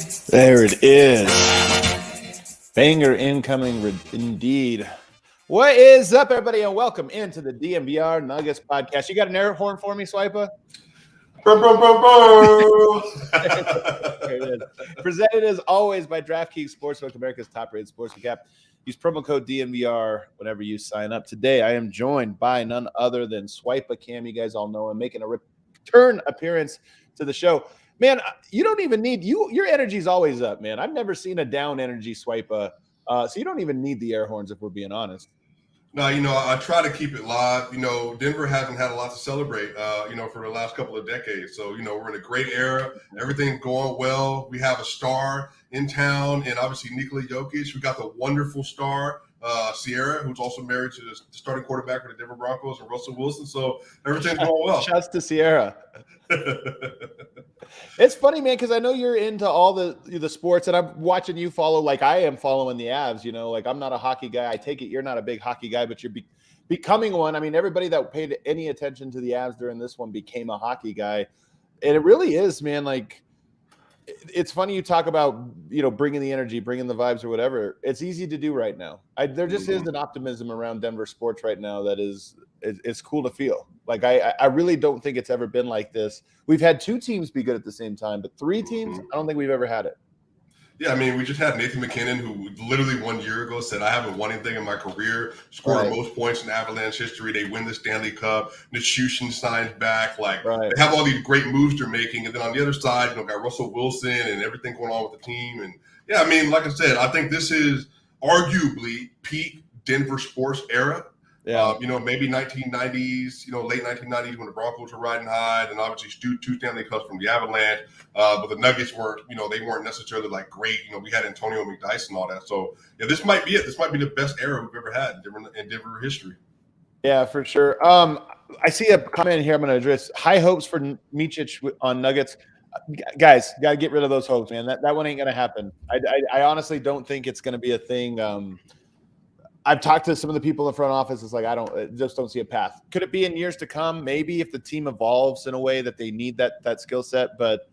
There it is. Banger incoming indeed. What is up, everybody, and welcome into the DNVR Nuggets podcast. You got an air horn for me, Swipa? Presented as always by DraftKings Sportsbook, America's top-rated sportsbook app. Use promo code DNVR whenever you sign up. Today, I am joined by none other than Swipa Cam. You guys all know him, making a return appearance to the show. Man, you don't even need your energy's always up, man. I've never seen a down energy Swipa. So you don't even need the air horns if we're being honest. No, I try to keep it live. Denver hasn't had a lot to celebrate, for the last couple of decades. So, we're in a great era. Everything's going well. We have a star in town, and obviously Nikola Jokic. We got the wonderful star, Sierra, who's also married to the starting quarterback for the Denver Broncos, and Russell Wilson. So everything's going well. Shouts to Sierra. It's funny, man, because I know you're into all the sports, and I'm watching you follow like I am following the Avs. Like I'm not a hockey guy. I take it you're not a big hockey guy, but you're becoming one. I mean, everybody that paid any attention to the Avs during this one became a hockey guy, and it really is, man. Like, it's funny you talk about bringing the energy, bringing the vibes, or whatever. It's easy to do right now. There just is an optimism around Denver sports right now that it's cool to feel. Like I really don't think it's ever been like this. We've had two teams be good at the same time, but three teams, I don't think we've ever had it. Yeah, I mean, we just had Nathan McKinnon, who literally 1 year ago said, I haven't won anything in my career, scored the most points in Avalanche history. They win the Stanley Cup. Nichushkin signs back. They have all these great moves they're making. And then on the other side, got Russell Wilson and everything going on with the team. And, yeah, I mean, like I said, I think this is arguably peak Denver sports era. Yeah. Maybe 1990s, late 1990s when the Broncos were riding high, and obviously two Stanley Cups from the Avalanche. But the Nuggets weren't, they weren't necessarily great. We had Antonio McDyess and all that. So, yeah, this might be it. This might be the best era we've ever had in Denver history. Yeah, for sure. I see a comment here I'm going to address. High hopes for Micic on Nuggets. Guys, got to get rid of those hopes, man. That one ain't going to happen. I honestly don't think it's going to be a thing. I've talked to some of the people in the front office. It's like, I just don't see a path. Could it be in years to come? Maybe if the team evolves in a way that they need that skill set. But,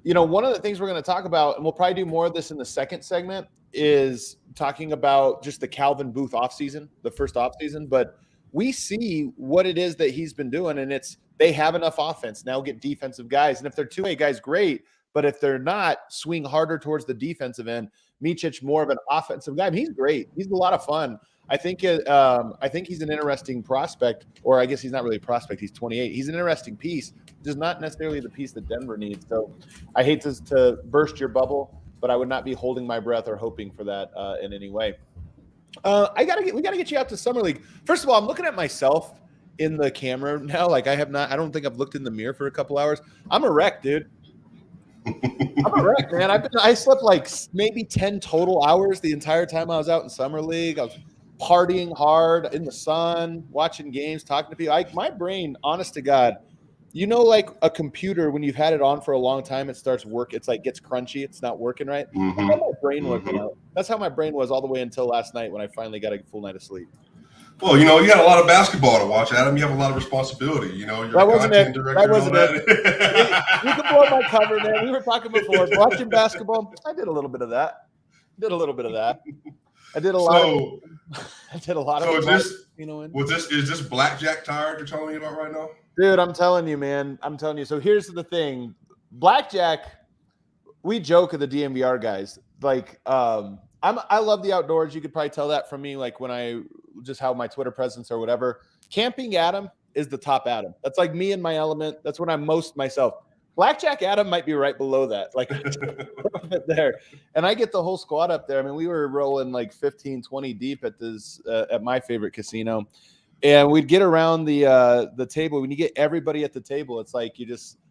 one of the things we're going to talk about, and we'll probably do more of this in the second segment, is talking about just the Calvin Booth offseason, the first offseason. But we see what it is that he's been doing, and they have enough offense. Now get defensive guys. And if they're two-way guys, great. But if they're not, swing harder towards the defensive end. Micic more of an offensive guy. I mean, he's great. He's a lot of fun. I think he's an interesting prospect, or I guess he's not really a prospect. He's 28. He's an interesting piece, just not necessarily the piece that Denver needs. So I hate to burst your bubble, but I would not be holding my breath or hoping for that in any way. We got to get you out to Summer League. First of all, I'm looking at myself in the camera now. I don't think I've looked in the mirror for a couple hours. I'm a wreck, dude. I'm a wreck, man. I slept maybe 10 total hours the entire time I was out in Summer League. I was partying hard in the sun, watching games, talking to people. My brain, honest to God, like a computer, when you've had it on for a long time, it starts work. It's gets crunchy. It's not working right. That's how my brain was. That's how my brain was all the way until last night when I finally got a full night of sleep. Well, you got a lot of basketball to watch, Adam. You have a lot of responsibility. You're a content director. That wasn't it. You can blow my cover, man. We were talking before. Watching basketball, I did a little bit of that. I did a lot of it. Is this blackjack tired you're telling me about right now? Dude, I'm telling you, man. So here's the thing. Blackjack, we joke of the DNVR guys. I love the outdoors. You could probably tell that from me, when I just have my Twitter presence or whatever. Camping Adam is the top Adam. That's me in my element. That's when I'm most myself. Blackjack Adam might be right below that, there. And I get the whole squad up there. I mean, we were rolling 15, 20 deep at my favorite casino. And we'd get around the table. When you get everybody at the table, it's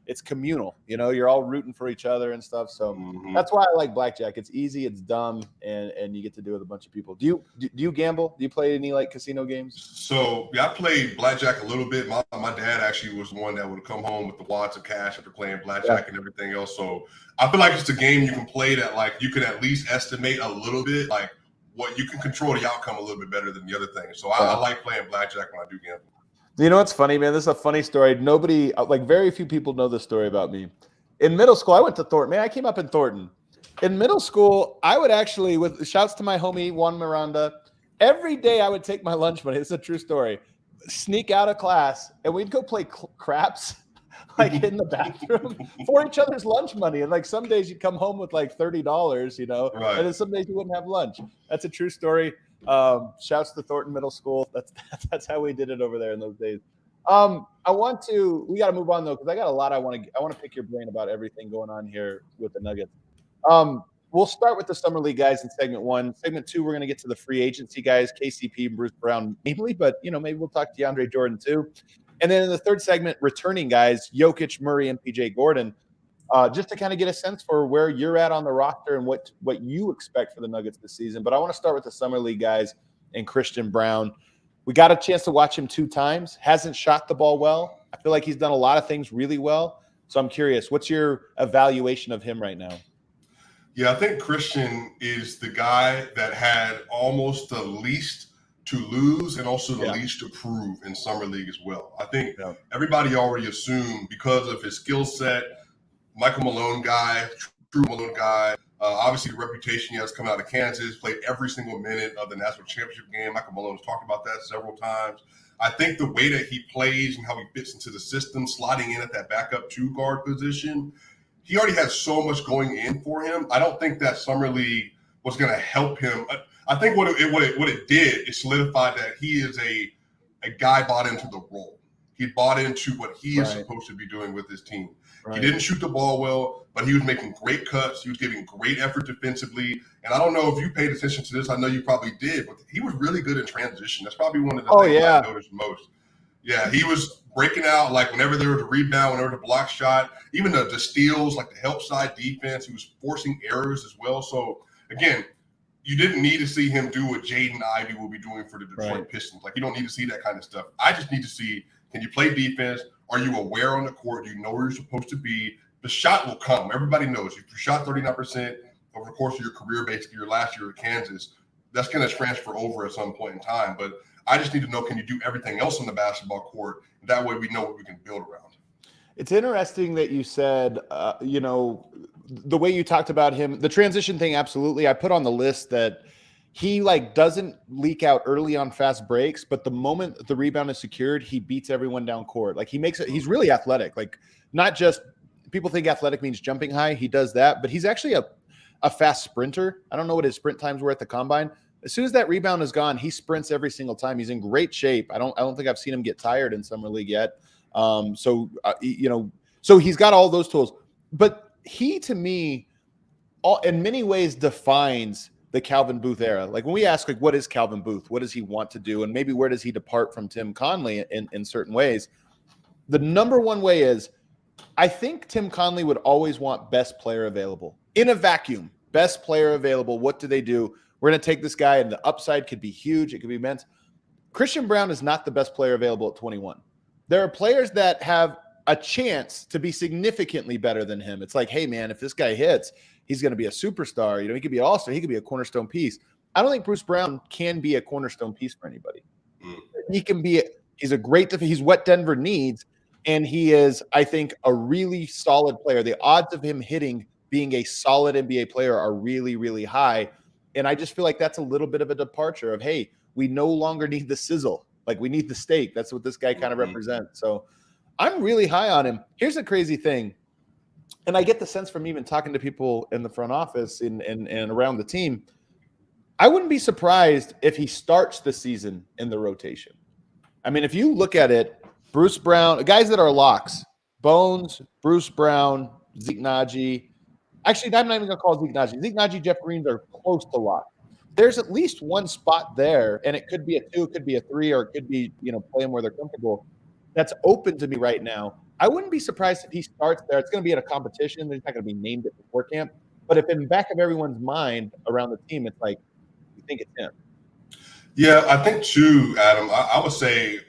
it's communal. You're all rooting for each other and stuff. So that's why I like blackjack. It's easy, it's dumb, and you get to do it with a bunch of people. Do you gamble? Do you play any casino games? So yeah, I played blackjack a little bit. My dad actually was the one that would come home with the wads of cash after playing blackjack and everything else. So I feel like it's a game you can play that you can at least estimate a little bit what you can control the outcome a little bit better than the other thing. So I like playing blackjack when I do gamble. You know what's funny, man? This is a funny story. Nobody, very few people know this story about me. In middle school, I went to Thornton. Man, I came up in Thornton. In middle school, I would actually, with shouts to my homie Juan Miranda, every day I would take my lunch money. It's a true story. Sneak out of class, and we'd go play craps, like in the bathroom for each other's lunch money. And like some days you'd come home with like $30, you know, right. And then some days you wouldn't have lunch. That's a true story. Shouts to Thornton Middle School. That's how we did it over there in those days. We got to move on though, because I got a lot I want to pick your brain about everything going on here with the Nuggets. We'll start with the Summer League guys in segment 1. Segment 2, we're going to get to the free agency guys, KCP and Bruce Brown mainly, but maybe we'll talk to DeAndre Jordan too. And then in the third segment, returning guys, Jokic, Murray, and PJ Gordon, just to kind of get a sense for where you're at on the roster and what you expect for the Nuggets this season. But I want to start with the Summer League guys and Christian Braun. We got a chance to watch him 2 times. Hasn't shot the ball well. I feel like he's done a lot of things really well. So I'm curious, what's your evaluation of him right now? Yeah, I think Christian is the guy that had almost the least to lose and also the least to prove in Summer League as well. I think everybody already assumed because of his skill set, Michael Malone guy, true Malone guy, obviously the reputation he has coming out of Kansas, played every single minute of the national championship game. Michael Malone has talked about that several times. I think the way that he plays and how he fits into the system, sliding in at that backup 2 guard position, he already had so much going in for him. I don't think that Summer League was going to help him. I think what it did is solidified that he is a guy bought into the role. He bought into what he is supposed to be doing with his team. Right. He didn't shoot the ball well, but he was making great cuts. He was giving great effort defensively. And I don't know if you paid attention to this. I know you probably did, but he was really good in transition. That's probably one of the things I noticed most. Yeah, he was breaking out like whenever there was a rebound, whenever the block shot, even the steals, like the help side defense. He was forcing errors as well. So, again, you didn't need to see him do what Jaden Ivey will be doing for the Detroit Pistons. Like, you don't need to see that kind of stuff. I just need to see, can you play defense? Are you aware on the court? Do you know where you're supposed to be? The shot will come. Everybody knows. If you shot 39% over the course of your career, basically your last year at Kansas, that's going to transfer over at some point in time. But I just need to know, can you do everything else on the basketball court? That way we know what we can build around. It's interesting that you said, the way you talked about him, the transition thing, absolutely. I put on the list that he doesn't leak out early on fast breaks, but the moment the rebound is secured, he beats everyone down court. Like he's really athletic. Like not just people think athletic means jumping high. He does that, but he's actually a fast sprinter. I don't know what his sprint times were at the combine. As soon as that rebound is gone, he sprints every single time. He's in great shape. I don't think I've seen him get tired in Summer League yet. So he's got all those tools, but he, to me, in many ways defines the Calvin Booth era. Like when we ask, what is Calvin Booth? What does he want to do? And maybe where does he depart from Tim Conley in certain ways? The number one way is, I think Tim Conley would always want best player available in a vacuum. Best player available. What do they do? We're going to take this guy, and the upside could be huge. It could be immense. Christian Braun is not the best player available at 21. There are players that have a chance to be significantly better than him. It's like, hey, man, if this guy hits, he's going to be a superstar. He could be an all-star. He could be a cornerstone piece. I don't think Bruce Brown can be a cornerstone piece for anybody. He's a great defender. He's what Denver needs, and he is, I think, a really solid player. The odds of him being a solid NBA player are really, really high. And I just feel like that's a little bit of a departure of, hey, we no longer need the sizzle. Like we need the steak. That's what this guy kind of represents. So I'm really high on him. Here's the crazy thing. And I get the sense from even talking to people in the front office and around the team, I wouldn't be surprised if he starts the season in the rotation. I mean, if you look at it, Bruce Brown, guys that are locks, Bones, Bruce Brown, Zeke Naji. Actually, I'm not even going to call Zeke Naji. Zeke Naji, Jeff Green are close to lock. There's at least one spot there, and it could be a 2, it could be a 3, or it could be, play them where they're comfortable. That's open to me right now. I wouldn't be surprised if he starts there. It's going to be in a competition. There's not going to be named at before camp. But if in the back of everyone's mind around the team, it's like, you think it's him. Yeah, I think too, Adam, I would say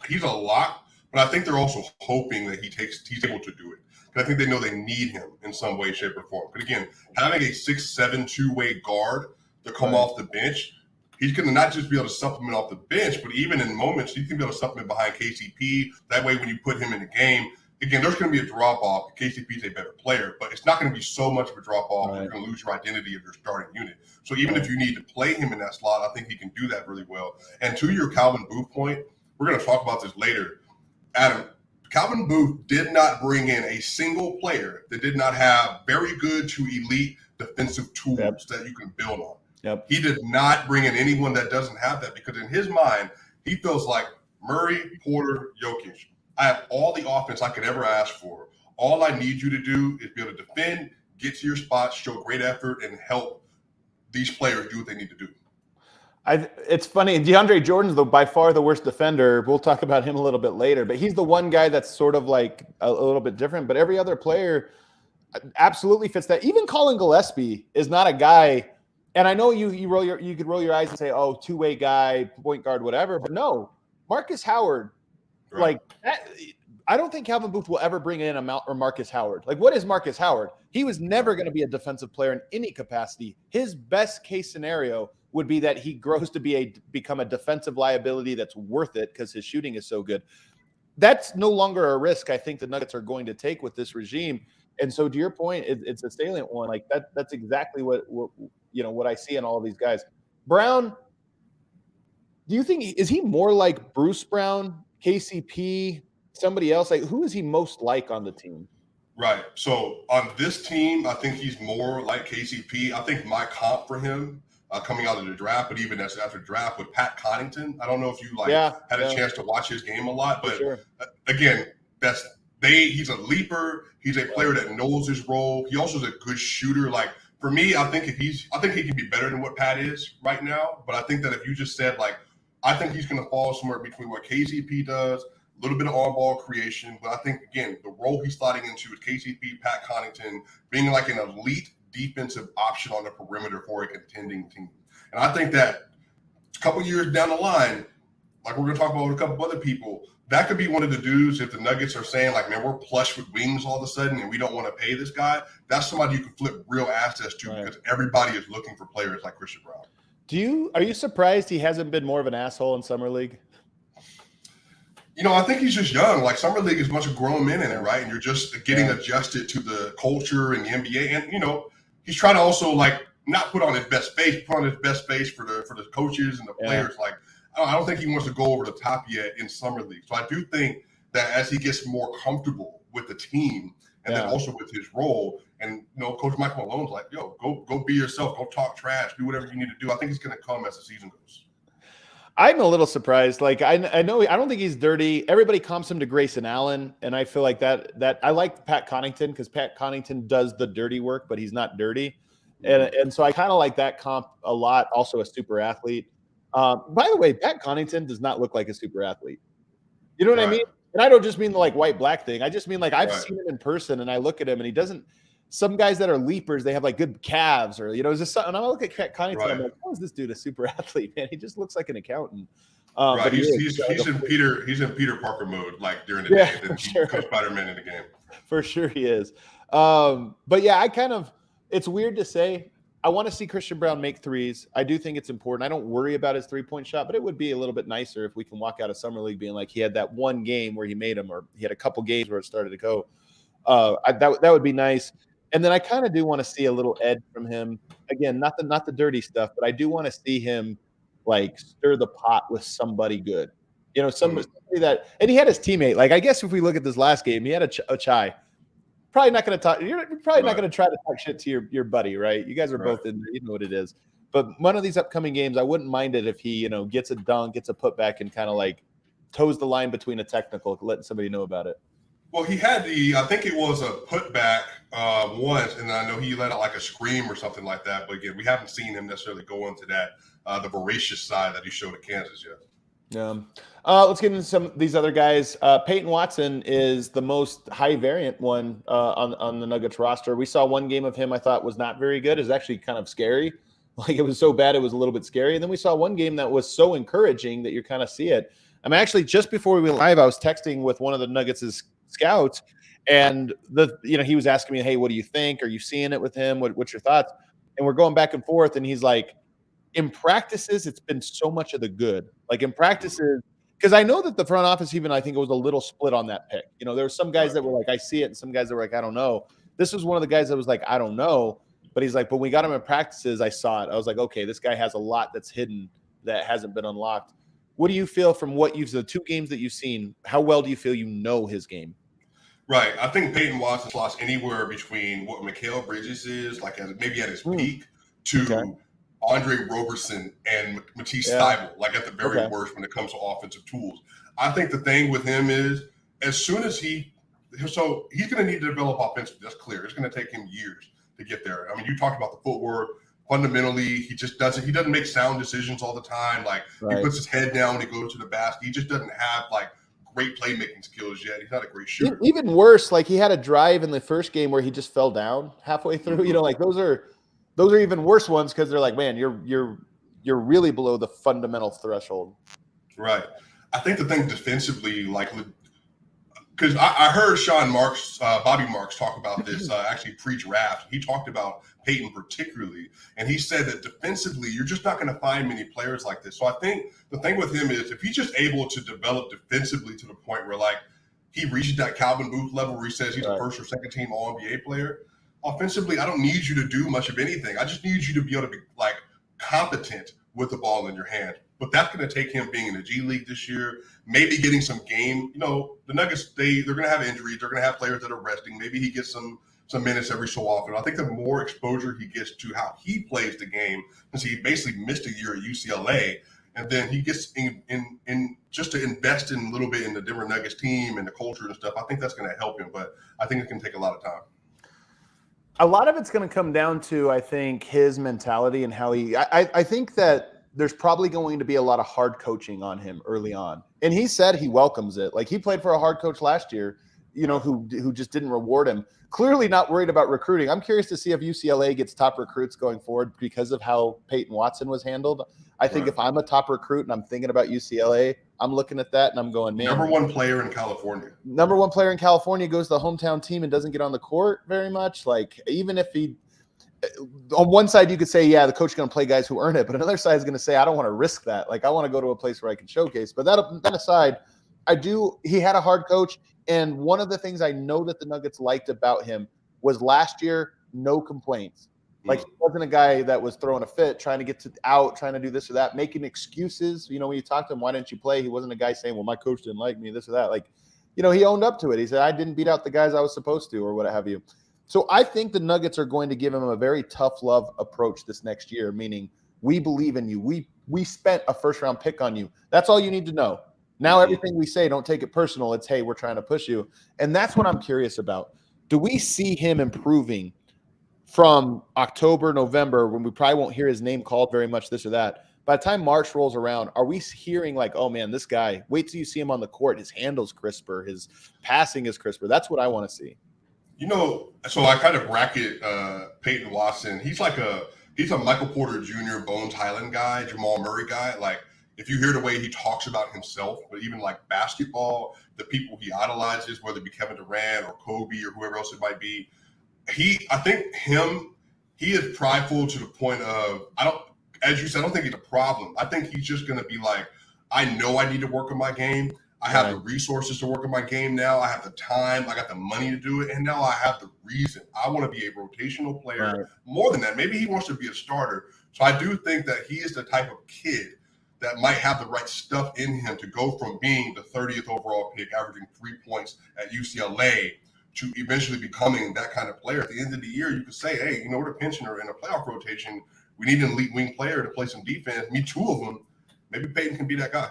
he's a lock, but I think they're also hoping that he's able to do it. I think they know they need him in some way, shape, or form. But again, having a 6'7" two-way guard to come off the bench, he's going to not just be able to supplement off the bench, but even in moments, he can be able to supplement behind KCP. That way, when you put him in the game, again, there's going to be a drop-off. KCP is a better player, but it's not going to be so much of a drop-off that you're going to lose your identity of your starting unit. So even if you need to play him in that slot, I think he can do that really well. And to your Calvin Booth point, we're going to talk about this later. Adam, Calvin Booth did not bring in a single player that did not have very good to elite defensive tools that you can build on. He did not bring in anyone that doesn't have that, because in his mind, he feels like Murray, Porter, Jokic, I have all the offense I could ever ask for. All I need you to do is be able to defend, get to your spots, show great effort, and help these players do what they need to do. It's funny. DeAndre Jordan's by far the worst defender. We'll talk about him a little bit later, but he's the one guy that's sort of like a little bit different. But every other player absolutely fits that. Even Colin Gillespie is not a guy. And I know you could roll your eyes and say, "Oh, two-way guy, point guard, whatever." But no, Marcus Howard, like that. I don't think Calvin Booth will ever bring in or Marcus Howard. Like, what is Marcus Howard? He was never going to be a defensive player in any capacity. His best case scenario would be that he grows to become a defensive liability that's worth it because his shooting is so good. That's no longer a risk I think the Nuggets are going to take with this regime. And so to your point, it's a salient one. Like that's exactly what I see in all of these guys. Braun, do you think is he more like Bruce Brown, KCP, somebody else? Like, who is he most like on the team? Right. So on this team, I think he's more like KCP. I think my comp for him coming out of the draft, but even after the draft with Pat Connaughton, I don't know if you had a chance to watch his game a lot, but again, he's a leaper. He's a player that knows his role. He also is a good shooter. Like for me, I think he can be better than what Pat is right now. But I think that if you just said I think he's going to fall somewhere between what KCP does, a little bit of on-ball creation. But I think, again, the role he's sliding into is KCP, Pat Connaughton, being like an elite defensive option on the perimeter for a contending team. And I think that a couple years down the line, like we're going to talk about with a couple of other people, that could be one of the dudes if the Nuggets are saying, like, man, we're plush with wings all of a sudden and we don't want to pay this guy. That's somebody you can flip real assets to because everybody is looking for players like Christian Braun. Are you surprised he hasn't been more of an asshole in Summer League? I think he's just young. Like, Summer League is a bunch of grown men in it, right? And you're just getting adjusted to the culture and the NBA. And, he's trying to also, not put on his best face, put on his best face for the coaches and the players. Like, I don't think he wants to go over the top yet in Summer League. So I do think that as he gets more comfortable with the team and then also with his role, and Coach Michael Malone's like, yo, go be yourself, go talk trash, do whatever you need to do. I think it's going to come as the season goes. I'm a little surprised. Like I know I don't think he's dirty. Everybody comps him to Grayson Allen, and I feel like that I like Pat Connaughton because Pat Connaughton does the dirty work, but he's not dirty, and so I kind of like that comp a lot. Also a super athlete. By the way, Pat Connaughton does not look like a super athlete. You know what I mean? And I don't just mean the white black thing. I just mean I've seen him in person, and I look at him, and he doesn't. Some guys that are leapers, they have good calves, or is this something? And I look at Pat Connaughton, I'm like, how is this dude a super athlete, man? He just looks like an accountant. But he's in Peter Parker mode, during the day, and he becomes Spider-Man in the game. For sure, he is. But yeah, it's weird to say. I want to see Christian Braun make threes. I do think it's important. I don't worry about his three-point shot, but it would be a little bit nicer if we can walk out of Summer League being like he had that one game where he made them, or he had a couple games where it started to go. That would be nice. And then I kind of do want to see a little edge from him. Again, not the dirty stuff, but I do want to see him stir the pot with somebody good. Somebody that, and he had his teammate. I guess if we look at this last game, he had a Chai. Probably not going to talk. You're probably not going to try to talk shit to your buddy, right? You guys are both in there. You know what it is. But one of these upcoming games, I wouldn't mind it if he, gets a dunk, gets a putback, and kind of toes the line between a technical, letting somebody know about it. Well, he had I think it was a putback once, and I know he let out a scream or something like that. But again, we haven't seen him necessarily go into that, the voracious side that he showed at Kansas yet. Yeah. Let's get into some of these other guys. Peyton Watson is the most high variant one on the Nuggets roster. We saw one game of him I thought was not very good. It was actually kind of scary. It was so bad it was a little bit scary. And then we saw one game that was so encouraging that you kind of see it. I'm actually, just before we went live, I was texting with one of the Nuggets' scouts, and he was asking me, hey, what do you think? Are you seeing it with him? What's your thoughts? And we're going back and forth, and he's like, in practices, it's been so much of the good. In practices, Because I know that the front office, even I think it was a little split on that pick. There were some guys that were like, I see it, and some guys that were like, I don't know. This was one of the guys that was like, I don't know. But he's like, but when we got him in practices, I saw it. I was like, okay, this guy has a lot that's hidden that hasn't been unlocked. What do you feel from the 2 games that you've seen? How well do you feel his game? Right. I think Peyton Watson lost anywhere between what Mikal Bridges is, like maybe at his peak, to Andre Roberson and Matisse Thybulle, like at the very worst when it comes to offensive tools. I think the thing with him is as soon as he's going to need to develop offensively. That's clear. It's going to take him years to get there. I mean, you talked about the footwork. Fundamentally, he doesn't make sound decisions all the time. Like he puts his head down when he goes to the basket. He just doesn't have like great playmaking skills yet. He's not a great shooter. Even worse, like he had a drive in the first game where he just fell down halfway through. Like those are even worse ones because they're like, man, you're really below the fundamental threshold. Right. I think the thing defensively, like, because I heard Bobby Marks talk about this actually pre-draft. He talked about Peyton particularly, and he said that defensively, you're just not going to find many players like this. So I think the thing with him is if he's just able to develop defensively to the point where like he reaches that Calvin Booth level where he says he's a first or second team All-NBA player, offensively, I don't need you to do much of anything. I just need you to be able to be like competent with the ball in your hand. But that's going to take him being in the G League this year, maybe getting some game. The Nuggets, they're going to have injuries. They're going to have players that are resting. Maybe he gets some minutes every so often. I think the more exposure he gets to how he plays the game, because he basically missed a year at UCLA, and then he gets in just to invest in a little bit in the Denver Nuggets team and the culture and stuff, I think that's going to help him. But I think it's going to take a lot of time. A lot of it's going to come down to, I think, his mentality and how I think that there's probably going to be a lot of hard coaching on him early on. And he said he welcomes it. Like he played for a hard coach last year, who just didn't reward him. Clearly not worried about recruiting. I'm curious to see if UCLA gets top recruits going forward because of how Peyton Watson was handled. I think if I'm a top recruit and I'm thinking about UCLA, I'm looking at that and I'm going, man. Number one player in California. Number one player in California goes to the hometown team and doesn't get on the court very much. Like even if he on one side you could say, yeah, the coach is going to play guys who earn it, but another side is going to say, I don't want to risk that. Like I want to go to a place where I can showcase. But that aside, he had a hard coach. And one of the things I know that the Nuggets liked about him was last year, no complaints. Like he wasn't a guy that was throwing a fit, trying to get out, trying to do this or that, making excuses. When you talk to him, why didn't you play? He wasn't a guy saying, well, my coach didn't like me, this or that. Like, he owned up to it. He said, I didn't beat out the guys I was supposed to or what have you. So I think the Nuggets are going to give him a very tough love approach this next year, meaning we believe in you. We spent a first-round pick on you. That's all you need to know. Now everything we say, don't take it personal. It's, hey, we're trying to push you. And that's what I'm curious about. Do we see him improving from October, November, when we probably won't hear his name called very much, this or that? By the time March rolls around, are we hearing like, oh, man, this guy, wait till you see him on the court. His handle's crisper. His passing is crisper. That's what I want to see. So I kind of bracket Peyton Watson. He's a Michael Porter Jr., Bones Highland guy, Jamal Murray guy. Like, if you hear the way he talks about himself, but even like basketball, the people he idolizes, whether it be Kevin Durant or Kobe or whoever else it might be, he is prideful to the point of, as you said, I don't think it's a problem. I think he's just going to be like, I know I need to work on my game. I have the resources to work on my game now. I have the time. I got the money to do it. And now I have the reason. I want to be a rotational player. Right. More than that, maybe he wants to be a starter. So I do think that he is the type of kid that might have the right stuff in him to go from being the 30th overall pick, averaging 3 points at UCLA, to eventually becoming that kind of player. At the end of the year, you could say, hey, we're a pensioner in a playoff rotation. We need an elite wing player to play some defense. Me, 2 of them. Maybe Peyton can be that guy.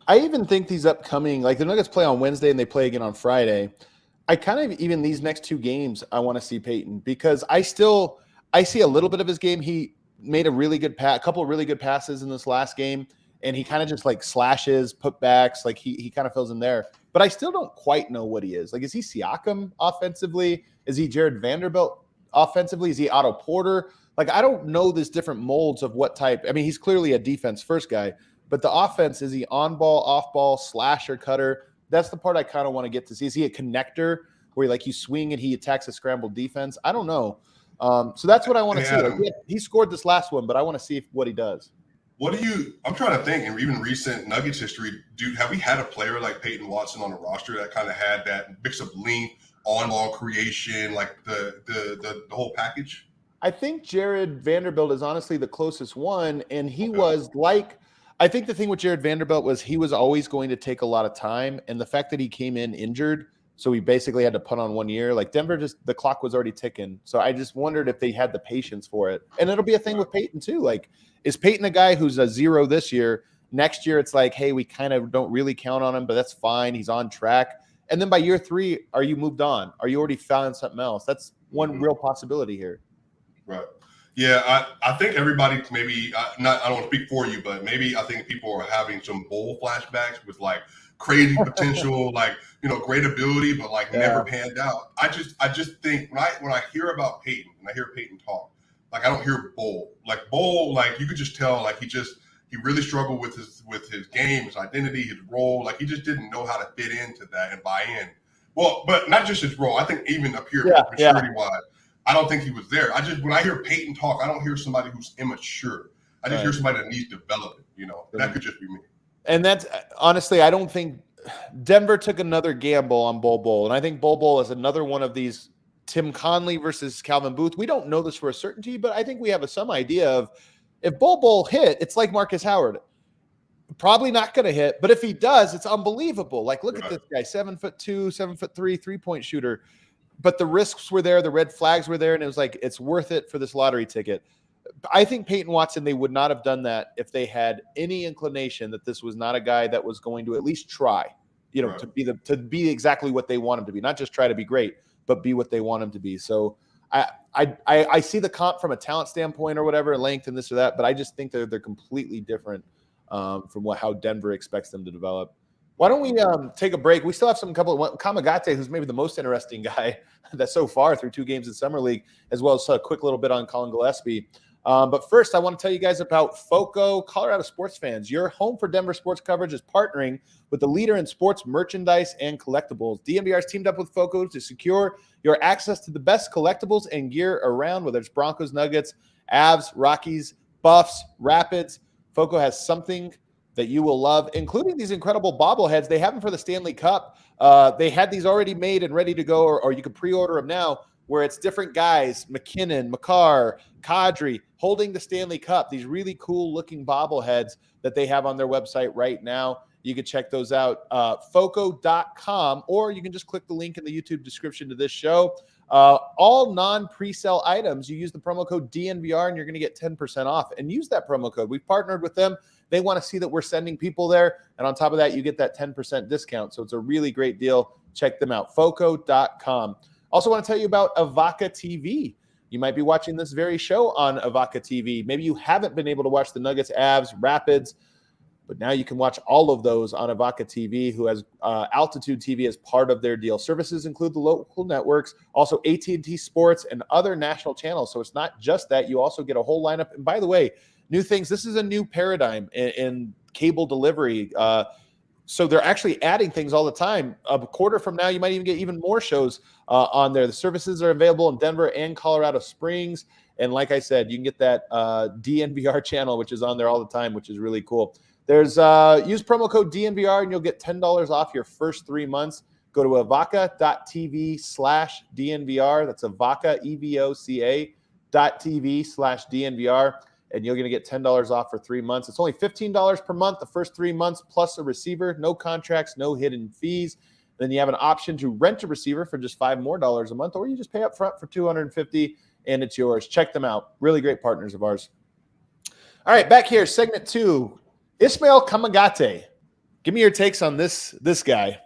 I even think these upcoming, like the Nuggets play on Wednesday and they play again on Friday. I kind of, even these next 2 games, I want to see Peyton because I see a little bit of his game. He made a couple of really good passes in this last game, and he kind of just like slashes, putbacks, like he kind of fills in there. But I still don't quite know what he is. Like, is he Siakam offensively? Is he Jared Vanderbilt offensively? Is he Otto Porter? Like, I don't know this different molds of what type. I mean, he's clearly a defense first guy, but the offense, is he on ball, off ball, slasher, cutter? That's the part I kind of want to get to see. Is he a connector where you swing and he attacks a scrambled defense? I don't know. So that's what I want to see. Like, he scored this last one, but I want to see what he does. I'm trying to think, in even recent Nuggets history, have we had a player like Peyton Watson on the roster that kind of had that mix of length, on-ball creation, like the whole package? I think Jared Vanderbilt is honestly the closest one, and he was like, I think the thing with Jared Vanderbilt was he was always going to take a lot of time, and the fact that he came in injured, so he basically had to punt on 1 year. Like Denver, the clock was already ticking. So I just wondered if they had the patience for it. And it'll be a thing with Peyton too. Like, is Peyton a guy who's a 0 this year? Next year, it's like, hey, we kind of don't really count on him, but that's fine. He's on track. And then by year 3, are you moved on? Are you already found something else? That's one real possibility here. Right. Yeah, I think everybody maybe I don't want to speak for you, but maybe I think people are having some bowl flashbacks with like crazy potential, like great ability, but like never panned out. I just think when I hear about Peyton and I hear Peyton talk, like I don't hear bowl. Like bowl, like you could just tell, like he really struggled with his game, his identity, his role. Like he just didn't know how to fit into that and buy in. Well, but not just his role. I think even up here, maturity-wise, I don't think he was there. When I hear Peyton talk, I don't hear somebody who's immature. I just hear somebody that needs development. That could just be me. And that's honestly, I don't think Denver took another gamble on Bol Bol. And I think Bol Bol is another one of these Tim Conley versus Calvin Booth. We don't know this for a certainty, but I think we have some idea of if Bol Bol hit, it's like Marcus Howard. Probably not going to hit, but if he does, it's unbelievable. Like, look at this guy, 7'2", 7'3", 3-point shooter. But the risks were there, the red flags were there, and it was like, it's worth it for this lottery ticket. I think Peyton Watson, they would not have done that if they had any inclination that this was not a guy that was going to at least try, to be exactly what they want him to be, not just try to be great, but be what they want him to be. So I see the comp from a talent standpoint or whatever, length and this or that, but I just think they're completely different from how Denver expects them to develop. Why don't we take a break? We still have Kamagate, who's maybe the most interesting guy that's so far through 2 games in Summer League, as well as a quick little bit on Colin Gillespie. But first, I want to tell you guys about FOCO. Colorado sports fans, your home for Denver sports coverage is partnering with the leader in sports merchandise and collectibles. DNVR has teamed up with FOCO to secure your access to the best collectibles and gear around, whether it's Broncos, Nuggets, Avs, Rockies, Buffs, Rapids. FOCO has something that you will love, including these incredible bobbleheads. They have them for the Stanley Cup. They had these already made and ready to go, or you can pre-order them now, where it's different guys, McKinnon, Makar, Kadri, holding the Stanley Cup, these really cool-looking bobbleheads that they have on their website right now. You can check those out, foco.com, or you can just click the link in the YouTube description to this show. All non-presale items, you use the promo code DNVR, and you're going to get 10% off. And use that promo code. We've partnered with them. They want to see that we're sending people there. And on top of that, you get that 10% discount. So it's a really great deal. Check them out, foco.com. Also want to tell you about Avaca TV. You might be watching this very show on Avaca TV. Maybe you haven't been able to watch the Nuggets, Avs, Rapids, but now you can watch all of those on Avaca TV, who has Altitude TV as part of their deal. Services include the local networks, also AT&T Sports and other national channels. So it's not just that. You also get a whole lineup. And by the way, new things. This is a new paradigm in cable delivery. So they're actually adding things all the time. A quarter from now, you might even get even more shows on there. The services are available in Denver and Colorado Springs. And like I said, you can get that DNVR channel, which is on there all the time, which is really cool. There's use promo code DNVR and you'll get $10 off your first 3 months. Go to avaca.tv/DNVR. That's Avaca, EVOCA.tv/DNVR. And you're going to get $10 off for 3 months. It's only $15 per month the first 3 months, plus a receiver, no contracts, no hidden fees. Then you have an option to rent a receiver for just $5 more a month, or you just pay up front for $250 and it's yours. Check them out. Really great partners of ours. All right, back here, segment 2. Ishmael Kamagate. Give me your takes on this guy.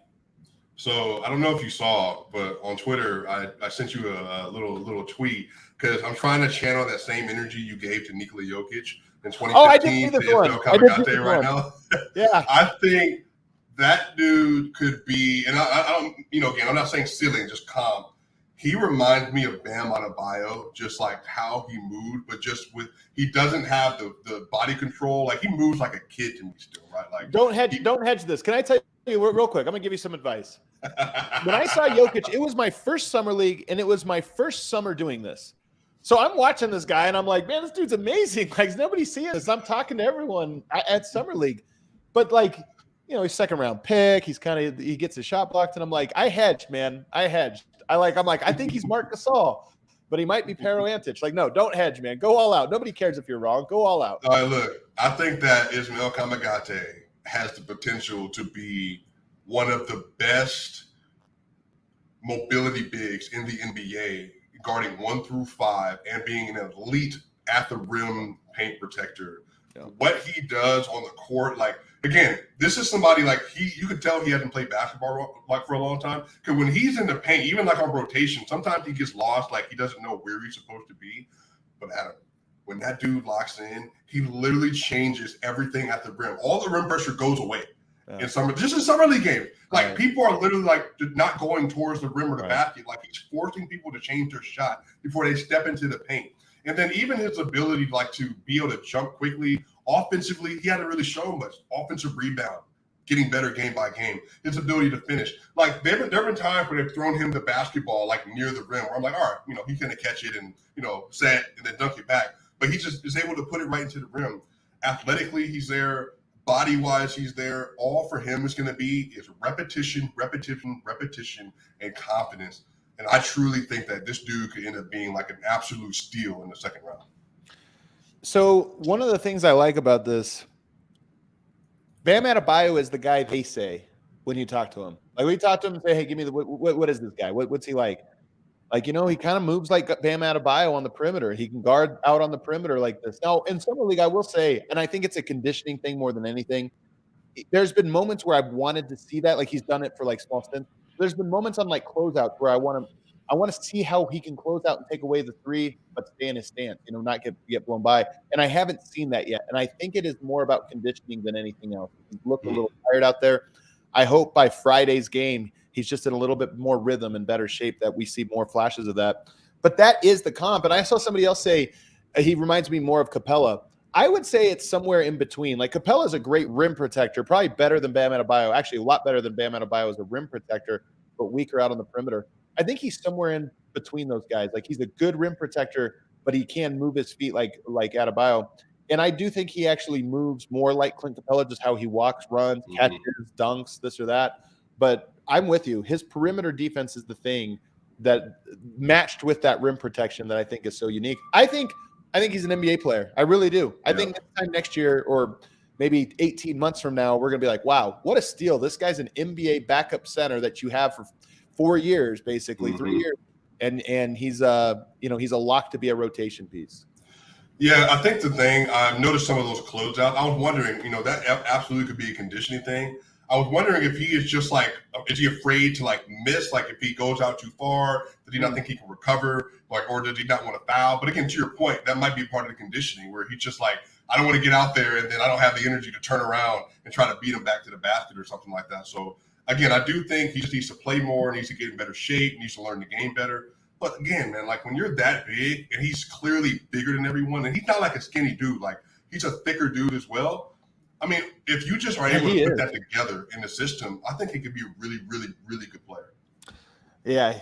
So I don't know if you saw, but on Twitter, I sent you a little tweet because I'm trying to channel that same energy you gave to Nikola Jokic in 2015. Oh, I did see this one. Kamagate right now. Yeah, I think that dude could be, and I don't, again, I'm not saying ceiling, just comp. He reminds me of Bam Adebayo, just like how he moved, but just he doesn't have the body control. Like he moves like a kid to me still, right? Like don't hedge this. Can I tell you real quick? I'm gonna give you some advice. When I saw Jokic, it was my first summer league, and it was my first summer doing this. So I'm watching this guy, and I'm like, man, this dude's amazing. Like, nobody's seeing this. I'm talking to everyone at Summer League. But, like, he's second-round pick. He gets his shot blocked, and I'm like, I hedged, man. I hedged. I'm like, I think he's Marc Gasol, but he might be Pero Antic. Like, no, don't hedge, man. Go all out. Nobody cares if you're wrong. Go all out. All right, look, I think that Ishmael Kamagate has the potential to be one of the best mobility bigs in the NBA, guarding 1 through 5 and being an elite at the rim paint protector. Yeah. What he does on the court, like, again, this is somebody like you could tell he hasn't played basketball like for a long time. Because when he's in the paint, even like on rotation, sometimes he gets lost, like he doesn't know where he's supposed to be. But Adam, when that dude locks in, he literally changes everything at the rim. All the rim pressure goes away. In summer league games. Like, people are literally like not going towards the rim or the basket. Like, he's forcing people to change their shot before they step into the paint. And then even his ability like to be able to jump quickly offensively, he hasn't really shown much. Offensive rebound, getting better game by game. His ability to finish. Like, there have been times where they've thrown him the basketball like near the rim where I'm like, all right, he's gonna catch it and set and then dunk it back. But he just is able to put it right into the rim. Athletically, he's there. Body-wise, he's there. All for him is going to be is repetition, repetition, repetition, and confidence. And I truly think that this dude could end up being like an absolute steal in the second round. So one of the things I like about this, Bam Adebayo is the guy they say when you talk to him. Like, we talk to him and say, hey, give me what is this guy? What's he like? Like, he kind of moves like Bam Adebayo on the perimeter. He can guard out on the perimeter like this. Now, in Summer League, I will say, and I think it's a conditioning thing more than anything, there's been moments where I've wanted to see that. Like, he's done it for, like, small stints. There's been moments on, like, closeouts where I want to see how he can close out and take away the three, but stay in his stance, not get blown by. And I haven't seen that yet. And I think it is more about conditioning than anything else. He's looked a little tired out there. I hope by Friday's game he's just in a little bit more rhythm and better shape, that we see more flashes of that. But that is the comp. And I saw somebody else say he reminds me more of Capella. I would say it's somewhere in between. Like, Capella is a great rim protector, probably better than Bam Adebayo, actually a lot better than Bam Adebayo as a rim protector, but weaker out on the perimeter. I think he's somewhere in between those guys. Like, he's a good rim protector, but he can move his feet like Adebayo. And I do think he actually moves more like Clint Capella, just how he walks, runs, catches, dunks, this or that. But I'm with you. His perimeter defense is the thing that matched with that rim protection that I think is so unique. I think he's an NBA player. I really do. I think next year or maybe 18 months from now, we're going to be like, wow, what a steal. This guy's an NBA backup center that you have for 4 years, basically 3 years. And he's he's a lock to be a rotation piece. Yeah, I think the thing, I've noticed some of those closeouts. I was wondering, that absolutely could be a conditioning thing. I was wondering if he is just like, is he afraid to like miss? Like, if he goes out too far, does he not think he can recover? Like, or does he not want to foul? But again, to your point, that might be part of the conditioning where he's just like, I don't want to get out there and then I don't have the energy to turn around and try to beat him back to the basket or something like that. So again, I do think he just needs to play more, needs to get in better shape, needs to learn the game better. But again, man, like, when you're that big and he's clearly bigger than everyone, and he's not like a skinny dude, like, he's a thicker dude as well. I mean, if you just are able to put that together in the system, I think he could be a really, really, really good player. Yeah,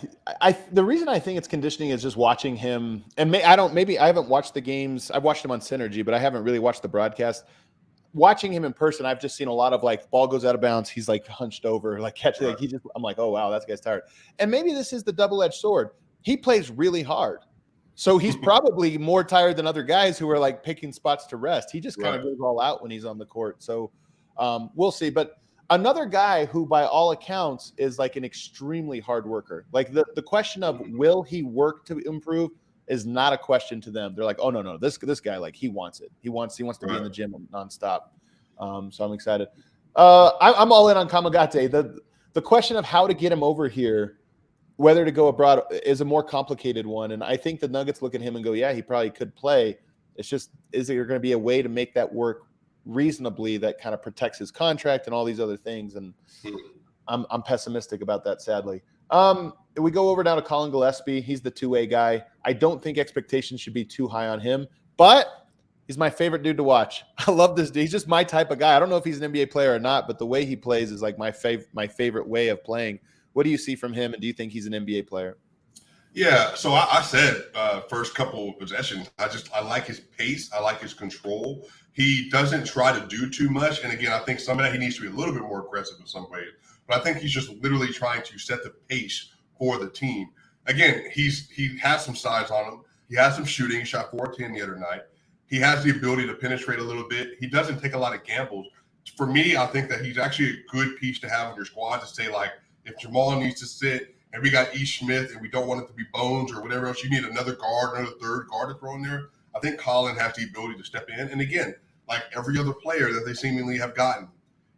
the reason I think it's conditioning is just watching him, and maybe I haven't watched the games. I've watched him on Synergy, but I haven't really watched the broadcast. Watching him in person, I've just seen a lot of, like, ball goes out of bounds, he's like hunched over, like catching. Like, I'm like, oh wow, that guy's tired. And maybe this is the double-edged sword. He plays really hard. So he's probably more tired than other guys who are like picking spots to rest. He just kind of goes all out when he's on the court. So we'll see. But another guy who, by all accounts, is like an extremely hard worker. Like, the question of will he work to improve is not a question to them. They're like, oh no, this guy, like, he wants it. He wants to be in the gym nonstop. So I'm excited. I'm all in on Kamagate. The question of how to get him over here, whether to go abroad, is a more complicated one. And I think the Nuggets look at him and go, yeah, he probably could play. It's just, is there going to be a way to make that work reasonably that kind of protects his contract and all these other things? And I'm pessimistic about that, sadly. We go over now to Colin Gillespie. He's the two-way guy. I don't think expectations should be too high on him, but he's my favorite dude to watch. I love this dude. He's just my type of guy. I don't know if he's an NBA player or not, but the way he plays is like my favorite way of playing. What do you see from him, and do you think he's an NBA player? Yeah, so I said first couple of possessions, I like his pace, I like his control. He doesn't try to do too much, and again, I think some of that he needs to be a little bit more aggressive in some ways. But I think he's just literally trying to set the pace for the team. Again, he has some size on him. He has some shooting. He shot 4-10 the other night. He has the ability to penetrate a little bit. He doesn't take a lot of gambles. For me, I think that he's actually a good piece to have on your squad to say, like, if Jamal needs to sit and we got E. Smith and we don't want it to be Bones or whatever else, you need another guard, another third guard to throw in there. I think Colin has the ability to step in. And again, like every other player that they seemingly have gotten,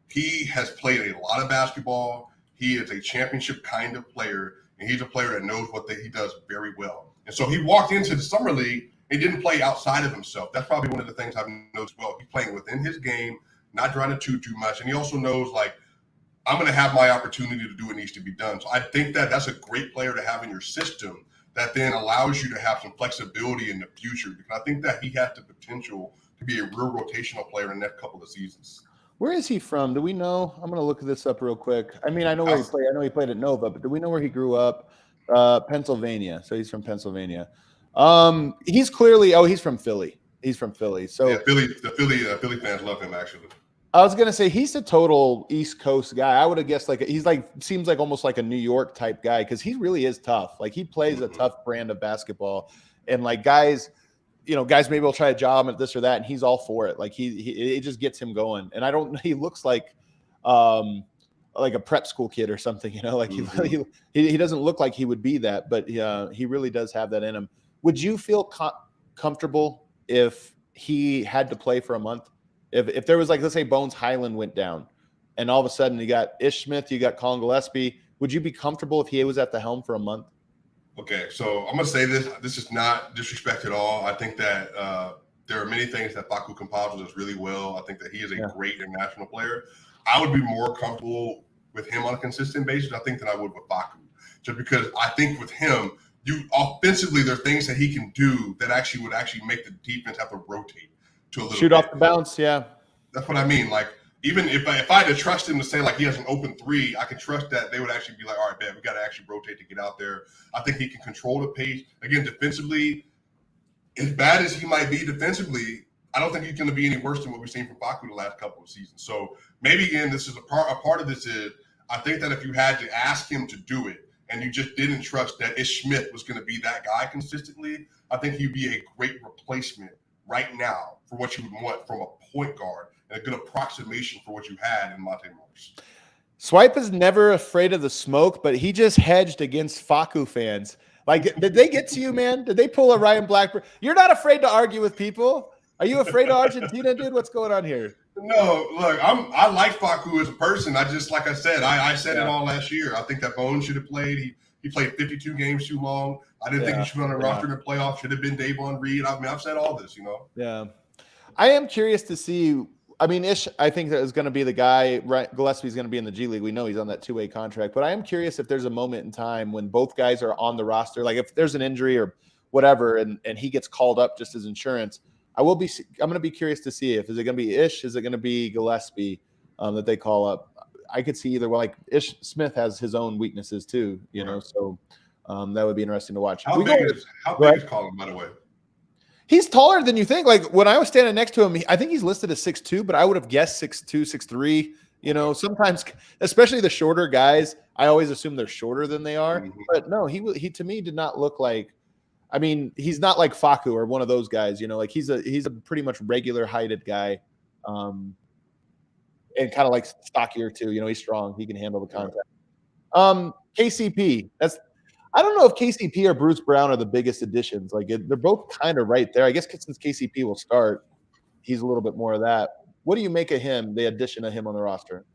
he has played a lot of basketball. He is a championship kind of player, and he's a player that knows what he does very well. And so he walked into the summer league and didn't play outside of himself. That's probably one of the things I've noticed. Well, he's playing within his game, not trying to too much. And he also knows, like, I'm going to have my opportunity to do what needs to be done. So I think that that's a great player to have in your system that then allows you to have some flexibility in the future, because I think that he has the potential to be a real rotational player in the next couple of seasons. Where is he from? Do we know? I'm going to look this up real quick. I mean, I know where he played. I know he played at Nova, but do we know where he grew up? Pennsylvania. So he's from Pennsylvania. He's clearly, he's from Philly. He's from Philly. So yeah, the Philly fans love him, actually. I was gonna say he's a total East Coast guy. I would have guessed seems like almost like a New York type guy, because he really is tough. Like, he plays a tough brand of basketball, and like guys maybe will try to job him at this or that, and he's all for it. Like it just gets him going. And he looks like a prep school kid or something. Like he doesn't look like he would be that, but he really does have that in him. Would you feel comfortable if he had to play for a month? If there was, like, let's say Bones Highland went down and all of a sudden you got Ish Smith, you got Colin Gillespie, would you be comfortable if he was at the helm for a month? Okay, so I'm going to say this. This is not disrespect at all. I think that there are many things that Facu Campazzo does really well. I think that he is a great international player. I would be more comfortable with him on a consistent basis, I think, than I would with Facu. Just because I think with him, offensively, there are things that he can do that would make the defense have to rotate to a little shoot bit. Off the bounce, yeah. That's what I mean. Like, even if I had to trust him to say, like, he has an open three, I can trust that they would actually be like, all right, man, we got to actually rotate to get out there. I think he can control the pace. Again, defensively, as bad as he might be defensively, I don't think he's going to be any worse than what we've seen from Facu the last couple of seasons. So maybe, again, this is a part of this is, I think that if you had to ask him to do it and you just didn't trust that Ish Smith was going to be that guy consistently, I think he'd be a great replacement right now for what you would want from a point guard, and a good approximation for what you had in Monte Morris. Swipe is never afraid of the smoke, but he just hedged against Facu fans. Like, did they get to you, man? Did they pull a Ryan Blackburn? You're not afraid to argue with people. Are you afraid of Argentina, dude? What's going on here? No, look, I like Facu as a person. I just, like I said, I said it all last year. I think that Bones should have played. He played 52 games too long. I didn't think he should be on a roster in the playoffs. Should have been Davon Reed. I mean, I've said all this, Yeah. I am curious to see. I mean, Ish, I think that is going to be the guy. Right, Gillespie's going to be in the G League. We know he's on that two-way contract. But I am curious if there's a moment in time when both guys are on the roster. Like, if there's an injury or whatever, and he gets called up just as insurance, I'm going to be curious to see is it going to be Ish? Is it going to be Gillespie that they call up? I could see either. Well, like, Ish Smith has his own weaknesses too, so that would be interesting to watch. How big is Colin, by the way? He's taller than you think. Like, when I was standing next to him, I think he's listed as 6'2", but I would have guessed 6'2", 6'3". Sometimes, especially the shorter guys, I always assume they're shorter than they are. Mm-hmm. But no, he to me did not look like. I mean, he's not like Facu or one of those guys. Like, he's a pretty much regular heighted guy, and kind of like stockier too. He's strong. He can handle the contact. KCP. I don't know if KCP or Bruce Brown are the biggest additions. Like, they're both kind of right there. I guess since KCP will start, he's a little bit more of that. What do you make of him, the addition of him on the roster?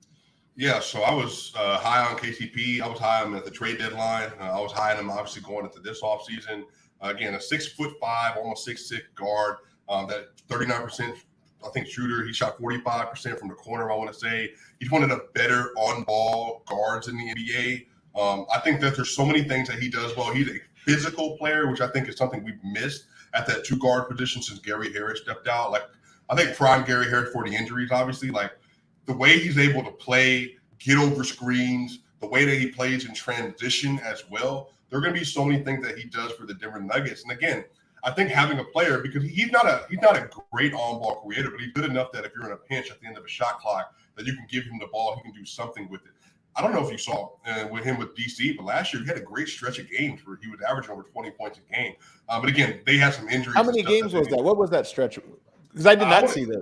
Yeah, so I was high on KCP. I was high on him at the trade deadline. I was high on him, obviously, going into this offseason. Again, a 6'5", almost 6'6" guard, that 39%, I think, shooter. He shot 45% from the corner, I want to say. He's one of the better on-ball guards in the NBA. I think that there's so many things that he does well. He's a physical player, which I think is something we've missed at that two-guard position since Gary Harris stepped out. Like, I think prime Gary Harris for the injuries, obviously. Like, the way he's able to play, get over screens, the way that he plays in transition as well, There are going to be so many things that he does for the Denver Nuggets. And again, I think having a player, because he's not a great on-ball creator, but he's good enough that if you're in a pinch at the end of a shot clock, that you can give him the ball, he can do something with it. I don't know if you saw with him with DC, but last year he had a great stretch of games where he was averaging over 20 points a game. But again, they had some injuries. How many games was that? What was that stretch? Because I did not see this.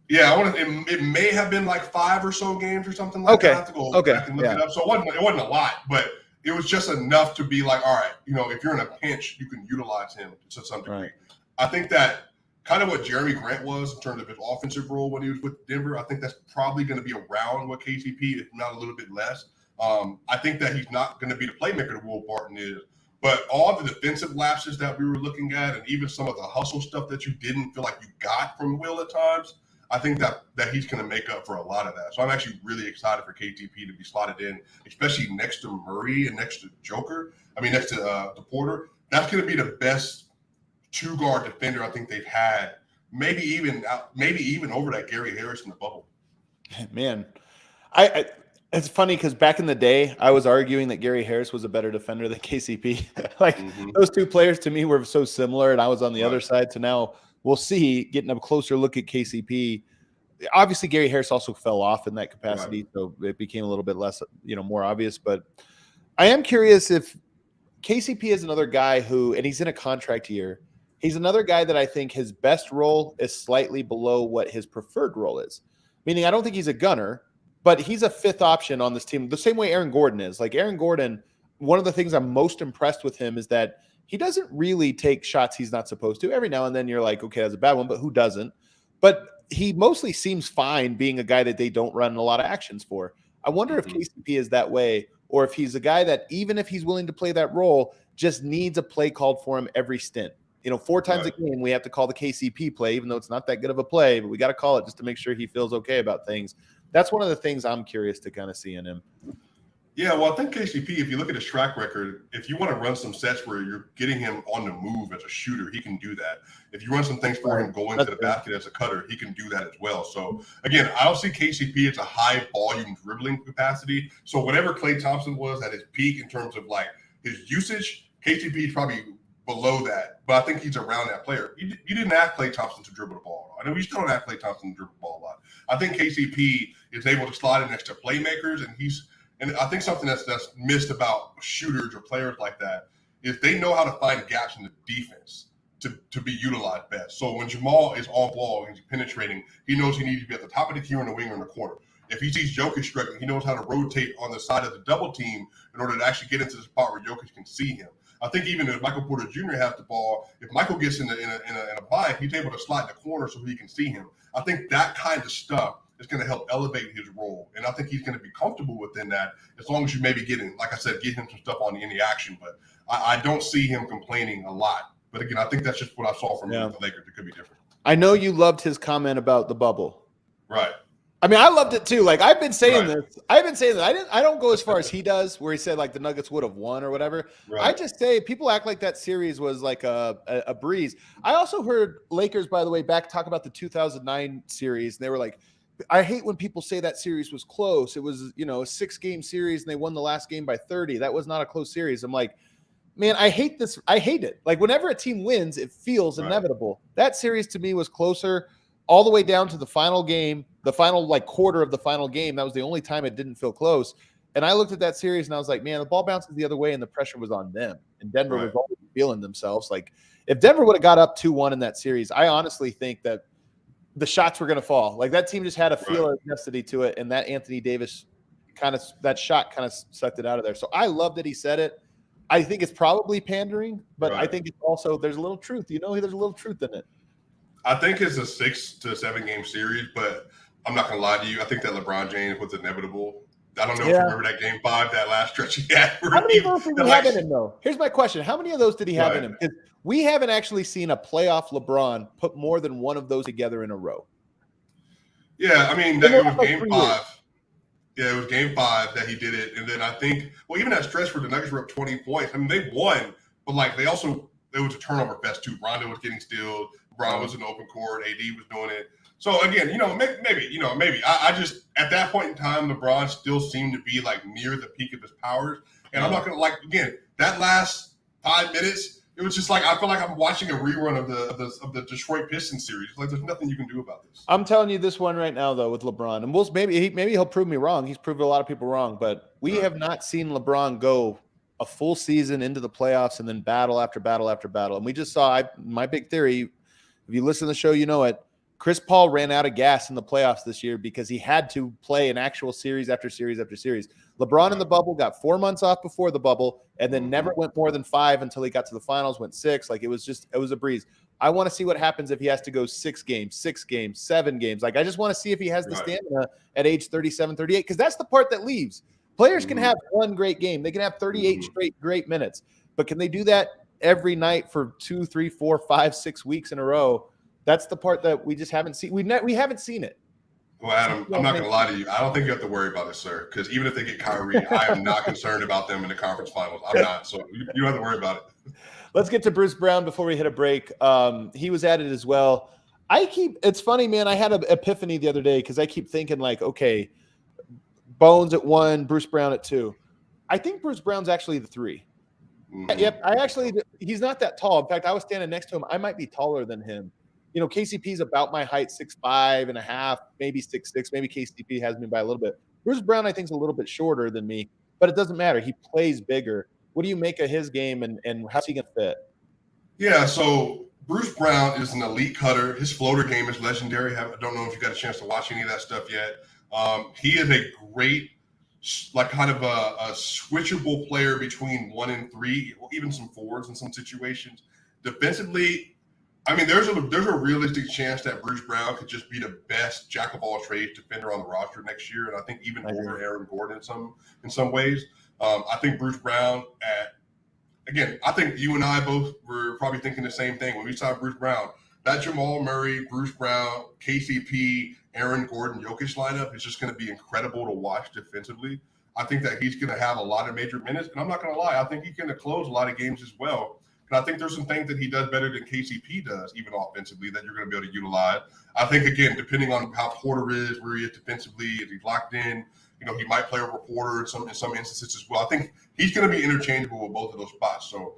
Yeah, it may have been like 5 or so games or something like that. I have to go back and look it up. So it wasn't a lot, but it was just enough to be like, all right, if you're in a pinch, you can utilize him to some degree. Right. I think that kind of what Jeremy Grant was in terms of his offensive role when he was with Denver, I think that's probably going to be around what KCP, if not a little bit less. I think that he's not going to be the playmaker that Will Barton is. But all the defensive lapses that we were looking at, and even some of the hustle stuff that you didn't feel like you got from Will at times, I think that he's going to make up for a lot of that. So I'm actually really excited for KTP to be slotted in, especially next to Murray and next to next to Porter. That's going to be the best two-guard defender I think they've had, maybe even over that Gary Harris in the bubble. Man, it's funny because back in the day, I was arguing that Gary Harris was a better defender than KCP. Those two players to me were so similar, and I was on the other side. So now we'll see, getting a closer look at KCP. Obviously, Gary Harris also fell off in that capacity, so it became a little bit less, more obvious. But I am curious if KCP is another guy who, and he's in a contract year, he's another guy that I think his best role is slightly below what his preferred role is. Meaning, I don't think he's a gunner, but he's a fifth option on this team, the same way Aaron Gordon is. Like Aaron Gordon, one of the things I'm most impressed with him is that he doesn't really take shots he's not supposed to. Every now and then you're like, okay, that's a bad one, but who doesn't? But he mostly seems fine being a guy that they don't run a lot of actions for. I wonder if KCP is that way, or if he's a guy that even if he's willing to play that role, just needs a play called for him every stint. 4 times a game, we have to call the KCP play, even though it's not that good of a play, but we got to call it just to make sure he feels okay about things. That's one of the things I'm curious to kind of see in him. Yeah, well, I think KCP, if you look at his track record, if you want to run some sets where you're getting him on the move as a shooter, he can do that. If you run some things for him going to the basket as a cutter, he can do that as well. So, again, I don't see KCP as a high-volume dribbling capacity. So whatever Klay Thompson was at his peak in terms of, like, his usage, KCP is probably below that. But I think he's around that player. You didn't ask Klay Thompson to dribble the ball. I know you still don't ask Klay Thompson to dribble the ball a lot. I think KCP is able to slide in next to playmakers, and I think something that's missed about shooters or players like that is they know how to find gaps in the defense to be utilized best. So when Jamal is on ball and he's penetrating, he knows he needs to be at the top of the key or in the wing or in the corner. If he sees Jokic struggling, he knows how to rotate on the side of the double team in order to actually get into the spot where Jokic can see him. I think even if Michael Porter Jr. has the ball, if Michael gets in a bind, he's able to slide in the corner so he can see him. I think that kind of stuff is going to help elevate his role. And I think he's going to be comfortable within that as long as you maybe get him some stuff on the action. But I don't see him complaining a lot. But again, I think that's just what I saw from him with the Lakers. It could be different. I know you loved his comment about the bubble. Right. I mean, I loved it too. Like I've been saying this. I don't go as far as he does, where he said like the Nuggets would have won or whatever. Right. I just say people act like that series was like a breeze. I also heard Lakers, by the way, back talk about the 2009 series, and they were like, I hate when people say that series was close. It was, a 6-game series and they won the last game by 30. That was not a close series. I'm like, man, I hate this. I hate it. Like whenever a team wins, it feels inevitable. That series to me was closer all the way down to the final game, the final like quarter of the final game. That was the only time it didn't feel close. And I looked at that series and I was like, man, the ball bounces the other way and the pressure was on them. And Denver was always feeling themselves. Like if Denver would have got up 2-1 in that series, I honestly think that the shots were going to fall. Like that team just had a feel of necessity to it. And that Anthony Davis that shot kind of sucked it out of there. So I love that he said it. I think it's probably pandering, but I think it's also, there's a little truth, there's a little truth in it. I think it's a 6 to 7 game series, but I'm not going to lie to you. I think that LeBron James was inevitable. I don't know if you remember that game 5, that last stretch he had. How many of those did he have in him, though? Here's my question. How many of those did he have in him? Because we haven't actually seen a playoff LeBron put more than one of those together in a row. Yeah, I mean, it was game 5. Yeah, it was game 5 that he did it. And then I think, even that stretch where the Nuggets were up 20 points, I mean, they won, but it was a turnover fest too. Rondo was getting stealed. Braun was in the open court. AD was doing it. So again, maybe I just at that point in time, LeBron still seemed to be like near the peak of his powers. And I'm not going to again, that last 5 minutes, it was just I feel like I'm watching a rerun of the Detroit Pistons series. There's nothing you can do about this. I'm telling you this one right now, though, with LeBron. And maybe he'll prove me wrong. He's proved a lot of people wrong. But we have not seen LeBron go a full season into the playoffs and then battle after battle after battle. And we just saw my big theory, if you listen to the show, you know it. Chris Paul ran out of gas in the playoffs this year because he had to play an actual series after series after series. LeBron in the bubble got 4 months off before the bubble and then never went more than 5 until he got to the finals, went 6. It was a breeze. I want to see what happens if he has to go 6 games, 7 games. I just want to see if he has the stamina at age 37, 38, because that's the part that leaves. Players can have one great game. They can have 38 straight great minutes. But can they do that every night for 2, 3, 4, 5, 6 weeks in a row? That's the part that we just haven't seen. We haven't seen it. Well, Adam, I'm not going to lie to you. I don't think you have to worry about it, sir, because even if they get Kyrie, I am not concerned about them in the conference finals. I'm not. So you don't have to worry about it. Let's get to Bruce Brown before we hit a break. He was at it as well. It's funny, man. I had an epiphany the other day because I keep thinking okay, Bones at 1, Bruce Brown at 2. I think Bruce Brown's actually the 3. Yep. He's not that tall. In fact, I was standing next to him. I might be taller than him. KCP's about my height, 6'5" and a half, maybe 6'6". Maybe KCP has me by a little bit. Bruce Brown, I think, is a little bit shorter than me, but it doesn't matter. He plays bigger. What do you make of his game, and how's he going to fit? Yeah, so Bruce Brown is an elite cutter. His floater game is legendary. I don't know if you got a chance to watch any of that stuff yet. He is a great, kind of a switchable player between 1 and 3, or even some 4s in some situations. Defensively, there's a realistic chance that Bruce Brown could just be the best jack of all trades defender on the roster next year, and I think even over Aaron Gordon in some ways. I think Bruce Brown I think you and I both were probably thinking the same thing when we saw Bruce Brown. That Jamal Murray, Bruce Brown, KCP, Aaron Gordon, Jokic lineup is just going to be incredible to watch defensively. I think that he's going to have a lot of major minutes, and I'm not going to lie, I think he's going to close a lot of games as well. And I think there's some things that he does better than KCP does, even offensively, that you're going to be able to utilize. I think, again, depending on how Porter is, where he is defensively, if he's locked in, he might play over Porter in some instances as well. I think he's going to be interchangeable with both of those spots. So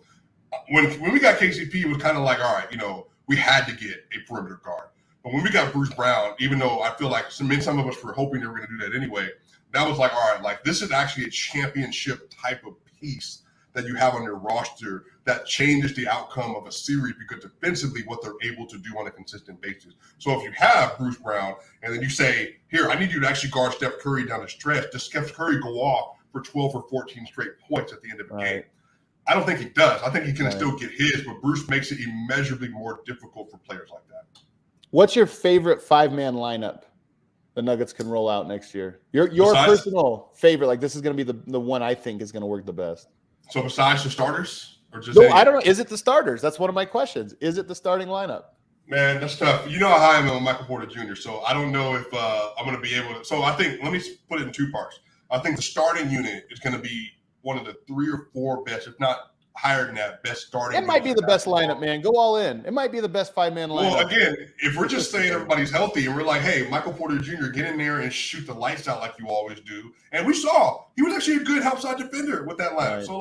when we got KCP, it was kind of all right, we had to get a perimeter guard. But when we got Bruce Brown, even though I feel like some of us were hoping they were going to do that anyway, that was all right, this is actually a championship type of piece that you have on your roster that changes the outcome of a series because defensively what they're able to do on a consistent basis. So if you have Bruce Brown and then you say, here, I need you to actually guard Steph Curry down the stretch, does Steph Curry go off for 12 or 14 straight points at the end of the game? I don't think he does. I think he can still get his, but Bruce makes it immeasurably more difficult for players like that. What's your favorite 5-man lineup the Nuggets can roll out next year? Your personal favorite, this is going to be the one I think is going to work the best. So besides the starters? Or just I don't know. Is it the starters? That's one of my questions. Is it the starting lineup? Man, that's tough. You know how I am with Michael Porter Jr., so I don't know if I'm going to be able to. So I think, let me put it in 2 parts. I think the starting unit is going to be one of the 3 or 4 best, if not higher than that, best starting. It might be the best lineup, man. Go all in. It might be the best 5-man lineup. Well, again, if we're just saying everybody's healthy and we're like, hey, Michael Porter Jr., get in there and shoot the lights out like you always do. And we saw he was actually a good outside defender with that lineup. Right. So,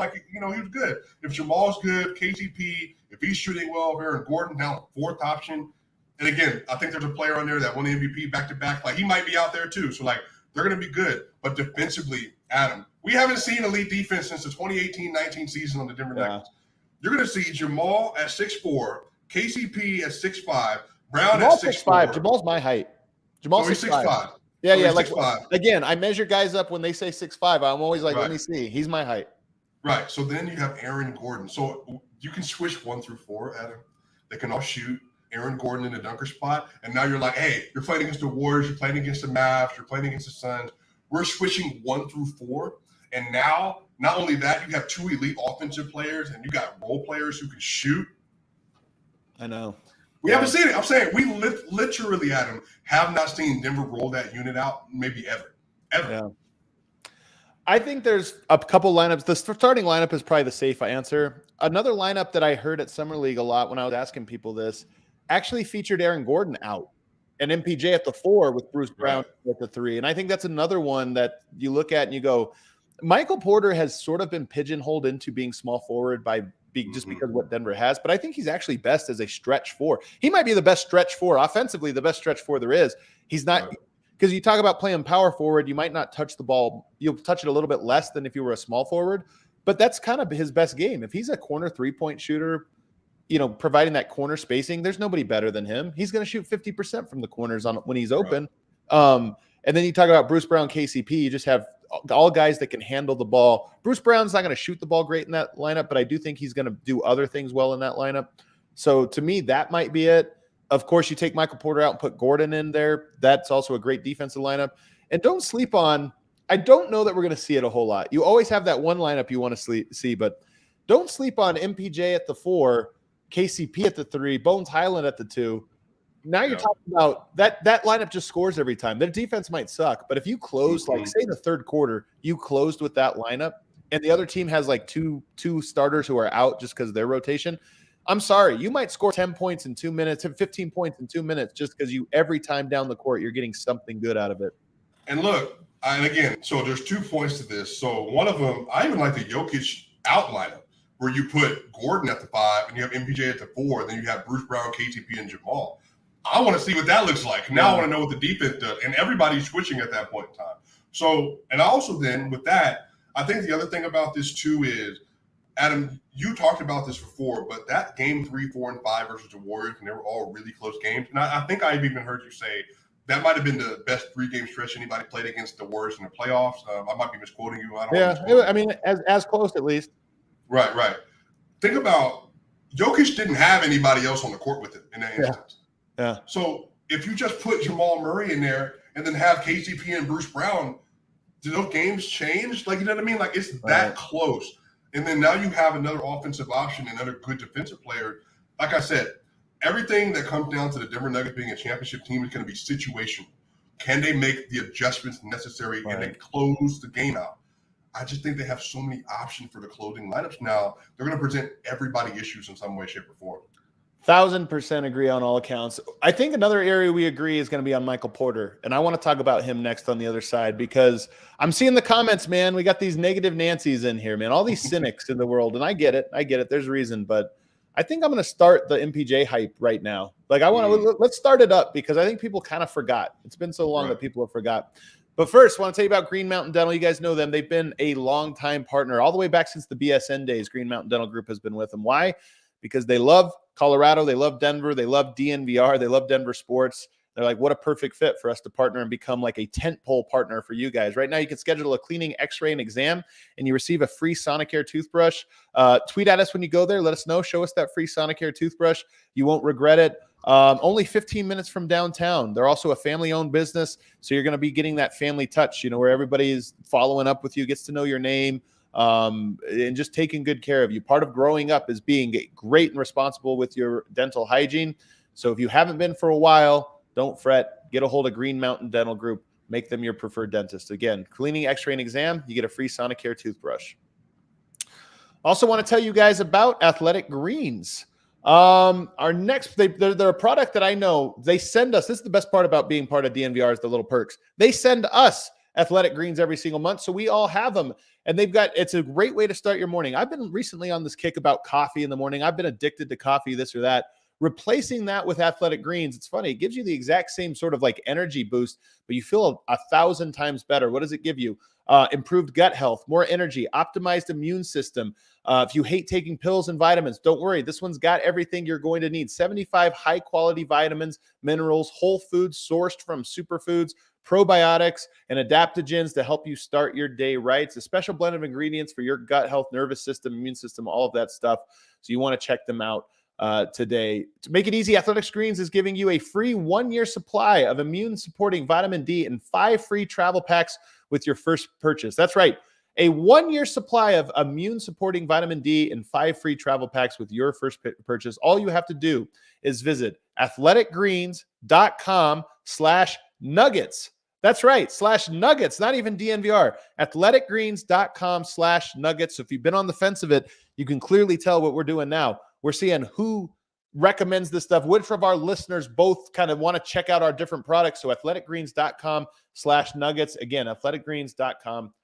he was good. If Jamal's good, KCP, if he's shooting well, if Aaron Gordon down 4th option. And again, I think there's a player on there that won the MVP back-to-back. He might be out there too. So, they're going to be good. But defensively, Adam, we haven't seen elite defense since the 2018-19 season on the Denver Nuggets. You're going to see Jamal at 6'4", KCP at 6'5", Brown at 6'4". Jamal's my height. Jamal's 6'5". Yeah, yeah. 6'5". Again, I measure guys up when they say 6'5". I'm always let me see. He's my height. Right. So then you have Aaron Gordon. So you can switch 1 through 4, Adam. They can all shoot. Aaron Gordon in the dunker spot. And now you're hey, you're playing against the Warriors. You're playing against the Mavs. You're playing against the Suns. We're switching 1 through 4. And now, not only that, you have 2 elite offensive players and you got role players who can shoot. I know. We haven't seen it. I'm saying we literally, Adam, have not seen Denver roll that unit out maybe ever. Yeah. I think there's a couple lineups. The starting lineup is probably the safe answer. Another lineup that I heard at Summer League a lot when I was asking people this actually featured Aaron Gordon out and MPJ at the 4 with Bruce Brown at the 3. And I think that's another one that you look at and you go, Michael Porter has sort of been pigeonholed into being small forward by just because of what Denver has, but I think he's actually best as a stretch four. He might be the best stretch four, offensively, the best stretch four there is. He's not, because you talk about playing power forward, you might not touch the ball. You'll touch it a little bit less than if you were a small forward, but that's kind of his best game. If he's a corner 3-point shooter, providing that corner spacing, there's nobody better than him. He's going to shoot 50% from the corners when he's open. Right. And then you talk about Bruce Brown, KCP, you just have all guys that can handle the ball. Bruce Brown's not going to shoot the ball great in that lineup, but I do think he's going to do other things well in that lineup. So to me, that might be it. Of course, you take Michael Porter out and put Gordon in there. That's also a great defensive lineup. And don't sleep on, I don't know that we're going to see it a whole lot. You always have that one lineup you want to see, but don't sleep on MPJ at the 4, KCP at the 3, Bones Highland at the 2. Now you're talking about that lineup just scores every time. Their defense might suck, but if you close, like say the third quarter, you closed with that lineup and the other team has like two starters who are out just because of their rotation, I'm sorry, you might score 10 points in 2 minutes, 15 points in 2 minutes just because every time down the court, you're getting something good out of it. And look, and again, so there's 2 points to this. So one of them, I even like the Jokic out lineup where you put Gordon at the 5 and you have MPJ at the 4, and then you have Bruce Brown, KTP, and Jamal. I want to see what that looks like. Now I want to know what the defense does. And everybody's switching at that point in time. So, and also then with that, I think the other thing about this too is, Adam, you talked about this before, but that game 3, 4, and 5 versus the Warriors, and they were all really close games. And I think I've even heard you say that might have been the best 3-game stretch anybody played against the Warriors in the playoffs. I might be misquoting you. I don't know. I mean, as close at least. Right. Think about Jokic didn't have anybody else on the court with him in that instance. Yeah. So if you just put Jamal Murray in there and then have KCP and Bruce Brown, do those games change? Like, you know what I mean? Like, it's that close. And then now you have another offensive option, another good defensive player. Like I said, everything that comes down to the Denver Nuggets being a championship team is going to be situational. Can they make the adjustments necessary and then close the game out? I just think they have so many options for the closing lineups now. They're going to present everybody issues in some way, shape, or form. 1000% agree on all accounts. I think another area we agree is going to be on Michael Porter, and I want to talk about him next on the other side because I'm seeing the comments, man. We got these negative Nancys in here, man. All these cynics in the world, and I get it. There's a reason, but I think I'm going to start the MPJ hype right now. Like let's start it up because I think people kind of forgot. It's been so long that people have forgot. But first, I want to tell you about Green Mountain Dental. You guys know them. They've been a long-time partner all the way back since the BSN days. Green Mountain Dental Group has been with them. Why? Because they love Colorado, they love Denver, they love DNVR, they love Denver sports. They're like, what a perfect fit for us to partner and become like a tentpole partner for you guys. Right now, you can schedule a cleaning, x-ray, and exam, and you receive a free Sonicare toothbrush. Tweet at us when you go there. Let us know. Show us that free Sonicare toothbrush. You won't regret it. Only 15 minutes from downtown. They're also a family-owned business, so you're going to be getting that family touch, where everybody is following up with you, gets to know your name, and just taking good care of you. Part of growing up is being great and responsible with your dental hygiene. So if you haven't been for a while, don't fret. Get a hold of Green Mountain Dental Group. Make them your preferred dentist. Again, cleaning, x-ray, and exam, you get a free Sonicare toothbrush. Also want to tell you guys about Athletic Greens. Our next, they're a product that I know they send us. This is the best part about being part of DNVR is the little perks. They send us Athletic Greens every single month, so we all have them. And it's a great way to start your morning. I've been recently on this kick about coffee in the morning. I've been addicted to coffee, this or that. Replacing that with Athletic Greens, it's funny. It gives you the exact same sort of like energy boost, but you feel 1,000 times better. What does it give you? Improved gut health, more energy, optimized immune system. If you hate taking pills and vitamins, don't worry. This one's got everything you're going to need. 75 high-quality vitamins, minerals, whole foods sourced from superfoods, probiotics, and adaptogens to help you start your day right. It's a special blend of ingredients for your gut health, nervous system, immune system, all of that stuff. So you want to check them out today. To make it easy, Athletic Greens is giving you a free 1-year supply of immune-supporting vitamin D and 5 free travel packs with your first purchase. That's right. A 1-year supply of immune-supporting vitamin D and 5 free travel packs with your first purchase. All you have to do is visit athleticgreens.com/nuggets. That's right, /nuggets, not even DNVR. athleticgreens.com/nuggets. So if you've been on the fence of it, you can clearly tell what we're doing now. We're seeing who recommends this stuff, which of our listeners both kind of want to check out our different products. So athleticgreens.com/nuggets. Again, athleticgreens.com/nuggets.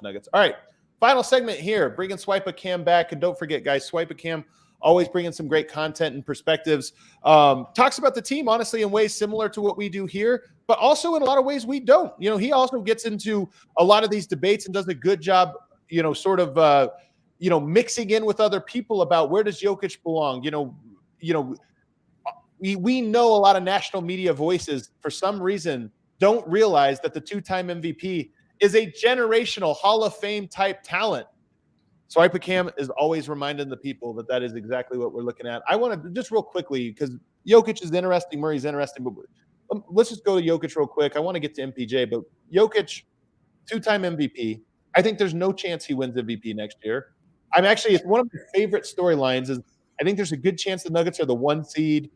Nuggets. All right. Final segment here, bringing Swipa Cam back. And don't forget, guys, Swipa Cam always bringing some great content and perspectives. Talks about the team, honestly, in ways similar to what we do here, but also in a lot of ways we don't. He also gets into a lot of these debates and does a good job, mixing in with other people about where does Jokic belong. We know a lot of national media voices, for some reason, don't realize that the two-time MVP is a generational Hall of Fame type talent. Swipa Cam is always reminding the people that is exactly what we're looking at. I want to just real quickly, because Jokic is interesting, Murray's interesting, but let's just go to Jokic real quick. I want to get to MPJ, but Jokic, two-time MVP. I think there's no chance he wins MVP next year. It's one of my favorite storylines is I think there's a good chance the Nuggets are the 1 seed.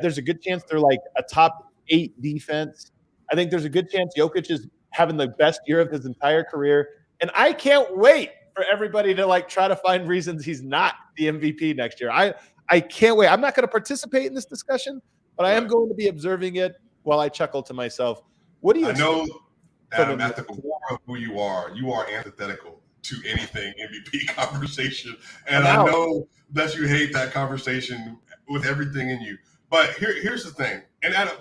There's a good chance they're like a top 8 defense. I think there's a good chance Jokic is having the best year of his entire career. And I can't wait for everybody to try to find reasons he's not the MVP next year. I can't wait. I'm not going to participate in this discussion, but I am going to be observing it while I chuckle to myself. What do you? I know, Adam, at the core of who you are antithetical to anything MVP conversation, and I know that you hate that conversation with everything in you. But here's the thing, and Adam,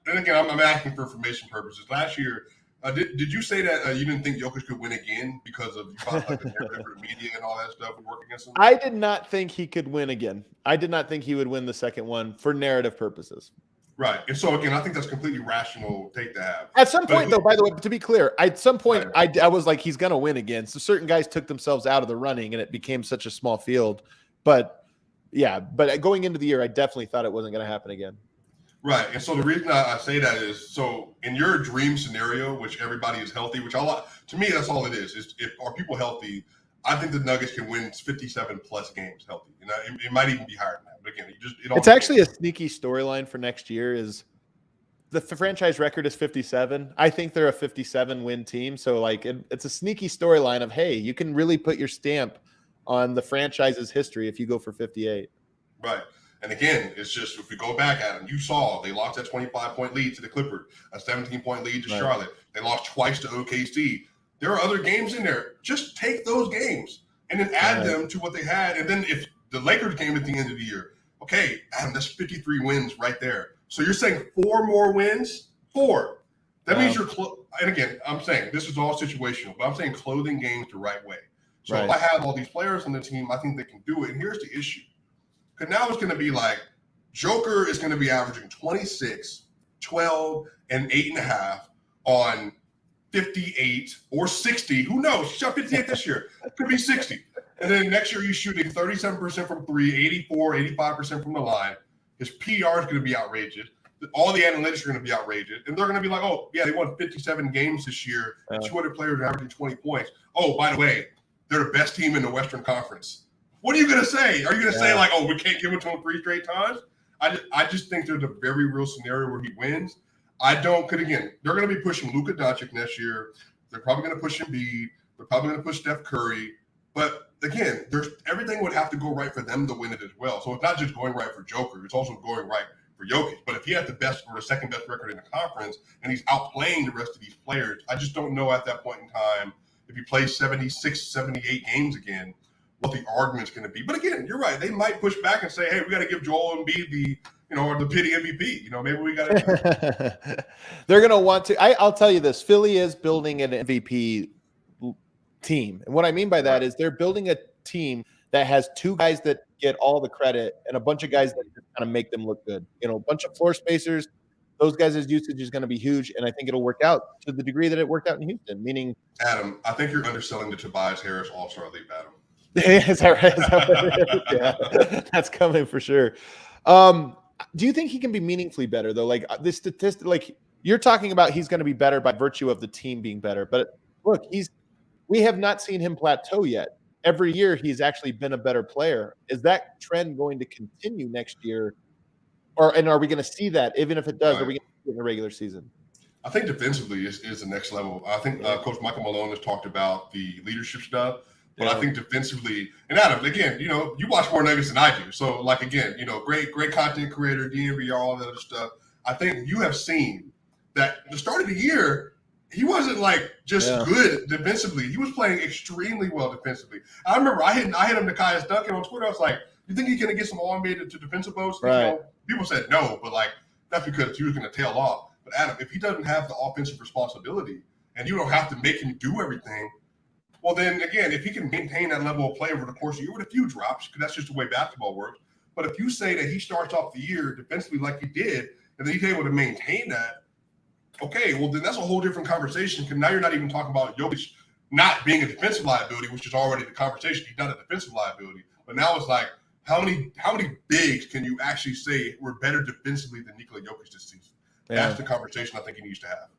and again, I'm asking for information purposes. Last year. Did you say that you didn't think Jokic could win again because of the narrative media and all that stuff would work against him? I did not think he could win again. I did not think he would win the second one for narrative purposes. Right. And so, again, I think that's completely rational take to have. At some point, though, by the way, to be clear, I was like, he's going to win again. So certain guys took themselves out of the running and it became such a small field. But going into the year, I definitely thought it wasn't going to happen again. Right. And so the reason I say that is, so in your dream scenario, which everybody is healthy, which to me, that's all it is if are people healthy, I think the Nuggets can win 57 plus games healthy. It might even be higher than that. But again, it's actually a sneaky storyline for next year is the franchise record is 57. I think they're a 57 win team. So it's a sneaky storyline of, hey, you can really put your stamp on the franchise's history if you go for 58. Right. And again, it's just, if we go back at them, you saw they lost that 25-point lead to the Clippers, a 17-point lead to Charlotte. They lost twice to OKC. There are other games in there. Just take those games and then add them to what they had. And then if the Lakers game at the end of the year, okay, Adam, that's 53 wins right there. So you're saying 4 more wins? 4. That means you're and again, I'm saying this is all situational, but I'm saying clothing games the right way. So if I have all these players on the team, I think they can do it. And here's the issue. Because now it's going to be like Joker is going to be averaging 26, 12, and 8.5 on 58 or 60. Who knows? He shot 58 this year. It could be 60. And then next year he's shooting 37% from 3, 84, 85% from the line. His PR is going to be outrageous. All the analytics are going to be outrageous. And they're going to be like, oh, yeah, they won 57 games this year. 200 players are averaging 20 points. Oh, by the way, they're the best team in the Western Conference. What are you going to say? Are you going to say oh, we can't give it to him 3 straight times? I just think there's a very real scenario where he wins. Because again, they're going to be pushing Luka Doncic next year. They're probably going to push Embiid. They're probably going to push Steph Curry. But again, everything would have to go right for them to win it as well. So it's not just going right for Joker. It's also going right for Jokic. But if he has the best or the second best record in the conference and he's outplaying the rest of these players, I just don't know at that point in time if he plays 76, 78 games again, what the argument's going to be. But again, you're right. They might push back and say, hey, we got to give Joel Embiid the pity MVP. Maybe we got to. They're going to want to. I'll tell you this. Philly is building an MVP team. And what I mean by that is they're building a team that has 2 guys that get all the credit and a bunch of guys that just kind of make them look good. A bunch of floor spacers. Those guys' usage is going to be huge, and I think it'll work out to the degree that it worked out in Houston, meaning – Adam, I think you're underselling the Tobias Harris All-Star League, Adam. Is that right? Yeah, that's coming for sure. Do you think he can be meaningfully better though? Like this statistic, you're talking about, he's going to be better by virtue of the team being better. But look, we have not seen him plateau yet. Every year he's actually been a better player. Is that trend going to continue next year, and are we going to see that? Even if it does, are we going to see it in the regular season? I think defensively is the next level. I think Coach Michael Malone has talked about the leadership stuff. But I think defensively, and Adam, again, you watch more Nuggets than I do. So, great content creator, DNVR, all that other stuff. I think you have seen that the start of the year, he wasn't like just good defensively. He was playing extremely well defensively. I remember I hit him to Caius Duncan on Twitter. I was like, "You think he's gonna get some All-NBA to defensive votes?" Right. You know, people said no, but like that's because he was gonna tail off. But Adam, if he doesn't have the offensive responsibility and you don't have to make him do everything, well then again, if he can maintain that level of play over the course of the year with a few drops, because that's just the way basketball works. But if you say that he starts off the year defensively like he did, and then he's able to maintain that, okay, well, then that's a whole different conversation, because now you're not even talking about Jokic not being a defensive liability, which is already the conversation. He's not a defensive liability. But now it's like, how many bigs can you actually say were better defensively than Nikola Jokic this season? Yeah. That's the conversation I think he needs to have.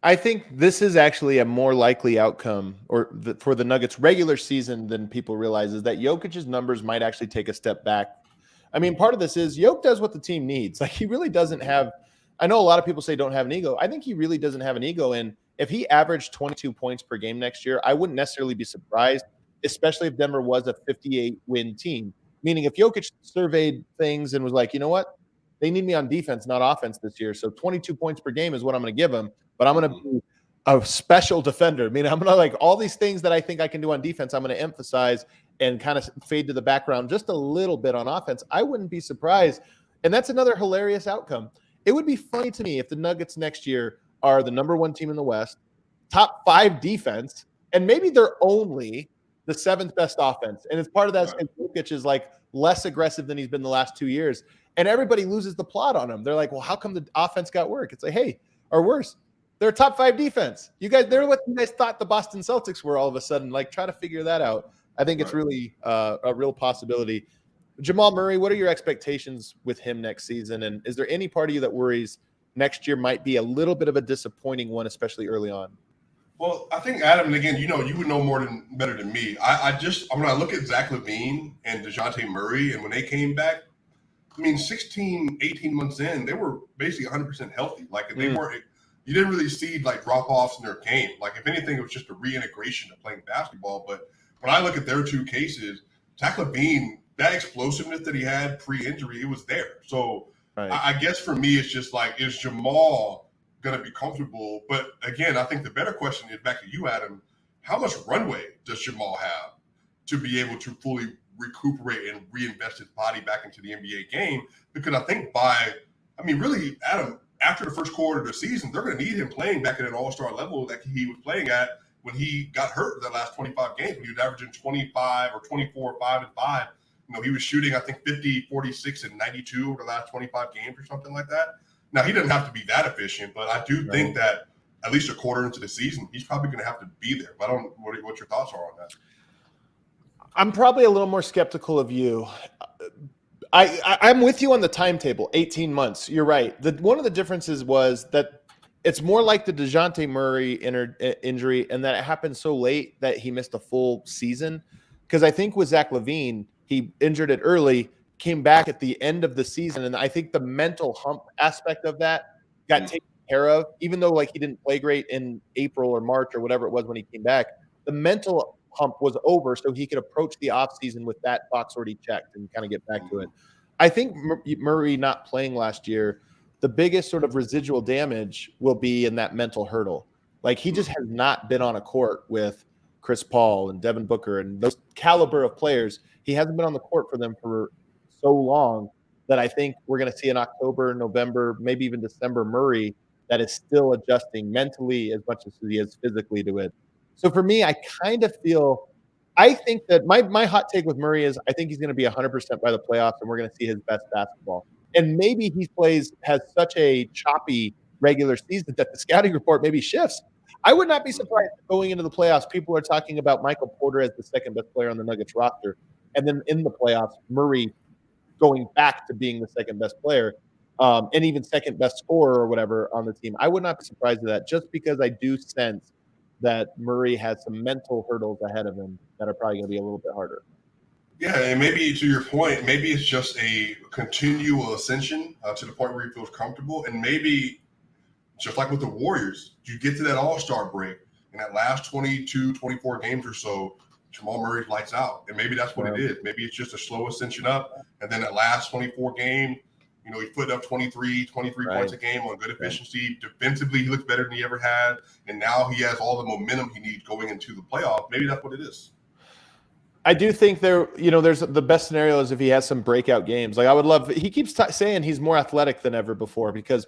I think this is actually a more likely outcome for the Nuggets regular season than people realize, is that Jokic's numbers might actually take a step back. I mean, part of this is Jokic does what the team needs. Like, he really doesn't have – I know a lot of people say don't have an ego. I think he really doesn't have an ego. And if he averaged 22 points per game next year, I wouldn't necessarily be surprised, especially if Denver was a 58-win team. Meaning if Jokic surveyed things and was like, you know what? They need me on defense, not offense this year. So 22 points per game is what I'm going to give them. But I'm going to be a special defender. I mean, I'm going to like all these things that I think I can do on defense, I'm going to emphasize and kind of fade to the background just a little bit on offense. I wouldn't be surprised. And that's another hilarious outcome. It would be funny to me if the Nuggets next year are the number one team in the West, top 5 defense, and maybe they're only the 7th best offense. And it's part of that, Jokic is like less aggressive than he's been the last 2 years. And everybody loses the plot on him. They're like, well, how come the offense got work? It's like, hey, or worse, they're a top 5 defense. They're what you guys thought the Boston Celtics were all of a sudden. Like, try to figure that out. I think it's really a real possibility. Jamal Murray, what are your expectations with him next season? And is there any part of you that worries next year might be a little bit of a disappointing one, especially early on? Well, I think, Adam, and again, you would know better than me. When I look at Zach LaVine and DeJounte Murray, and when they came back, I mean, 16, 18 months in, they were basically 100% healthy. Like, they weren't – you didn't really see, like, drop-offs in their game. Like, if anything, it was just a reintegration of playing basketball. But when I look at their 2 cases, Zach LaVine, that explosiveness that he had pre-injury, it was there. So I guess for me, it's just like, is Jamal going to be comfortable? But, again, I think the better question is back to you, Adam. How much runway does Jamal have to be able to fully recuperate and reinvest his body back into the NBA game? Because I think really, Adam, after the first quarter of the season, they're going to need him playing back at an all-star level that he was playing at when he got hurt the last 25 games, when he was averaging 25 or 24, 5 and 5. He was shooting, I think, 50, 46, and 92 over the last 25 games or something like that. Now, he doesn't have to be that efficient, but I do think that at least a quarter into the season, he's probably going to have to be there. But I don't know what your thoughts are on that. I'm probably a little more skeptical of you. I'm with you on the timetable, 18 months. You're right. One of the differences was that it's more like the DeJounte Murray injury, and that it happened so late that he missed a full season. Because I think with Zach LaVine, he injured it early, came back at the end of the season, and I think the mental hump aspect of that got taken care of. Even though like he didn't play great in April or March or whatever it was when he came back, the mental hump was over, so he could approach the offseason with that box already checked and kind of get back to it. I think Murray not playing last year, the biggest sort of residual damage will be in that mental hurdle. Like, he just has not been on a court with Chris Paul and Devin Booker and those caliber of players. He hasn't been on the court for them for so long that I think we're going to see in October, November, maybe even December Murray that is still adjusting mentally as much as he is physically to it. So for me, I kind of feel – I think that my hot take with Murray is I think he's going to be 100% by the playoffs, and we're going to see his best basketball. And maybe he has such a choppy regular season that the scouting report maybe shifts. I would not be surprised if going into the playoffs, people are talking about Michael Porter as the 2nd best player on the Nuggets roster. And then in the playoffs, Murray going back to being the 2nd best player and even 2nd best scorer or whatever on the team. I would not be surprised at that, just because I do sense that Murray has some mental hurdles ahead of him that are probably going to be a little bit harder. Yeah, and maybe to your point, maybe it's just a continual ascension to the point where he feels comfortable. And maybe just like with the Warriors, you get to that all-star break in that last 22, 24 games or so, Jamal Murray's lights out. And maybe that's what it is. Maybe it's just a slow ascension up. And then that last 24 game, You know, he put up 23 points a game on good efficiency. Defensively, he looks better than he ever had. And now he has all the momentum he needs going into the playoff. Maybe that's what it is. I do think there's the best scenario is if he has some breakout games. Like I would love, he keeps saying he's more athletic than ever before because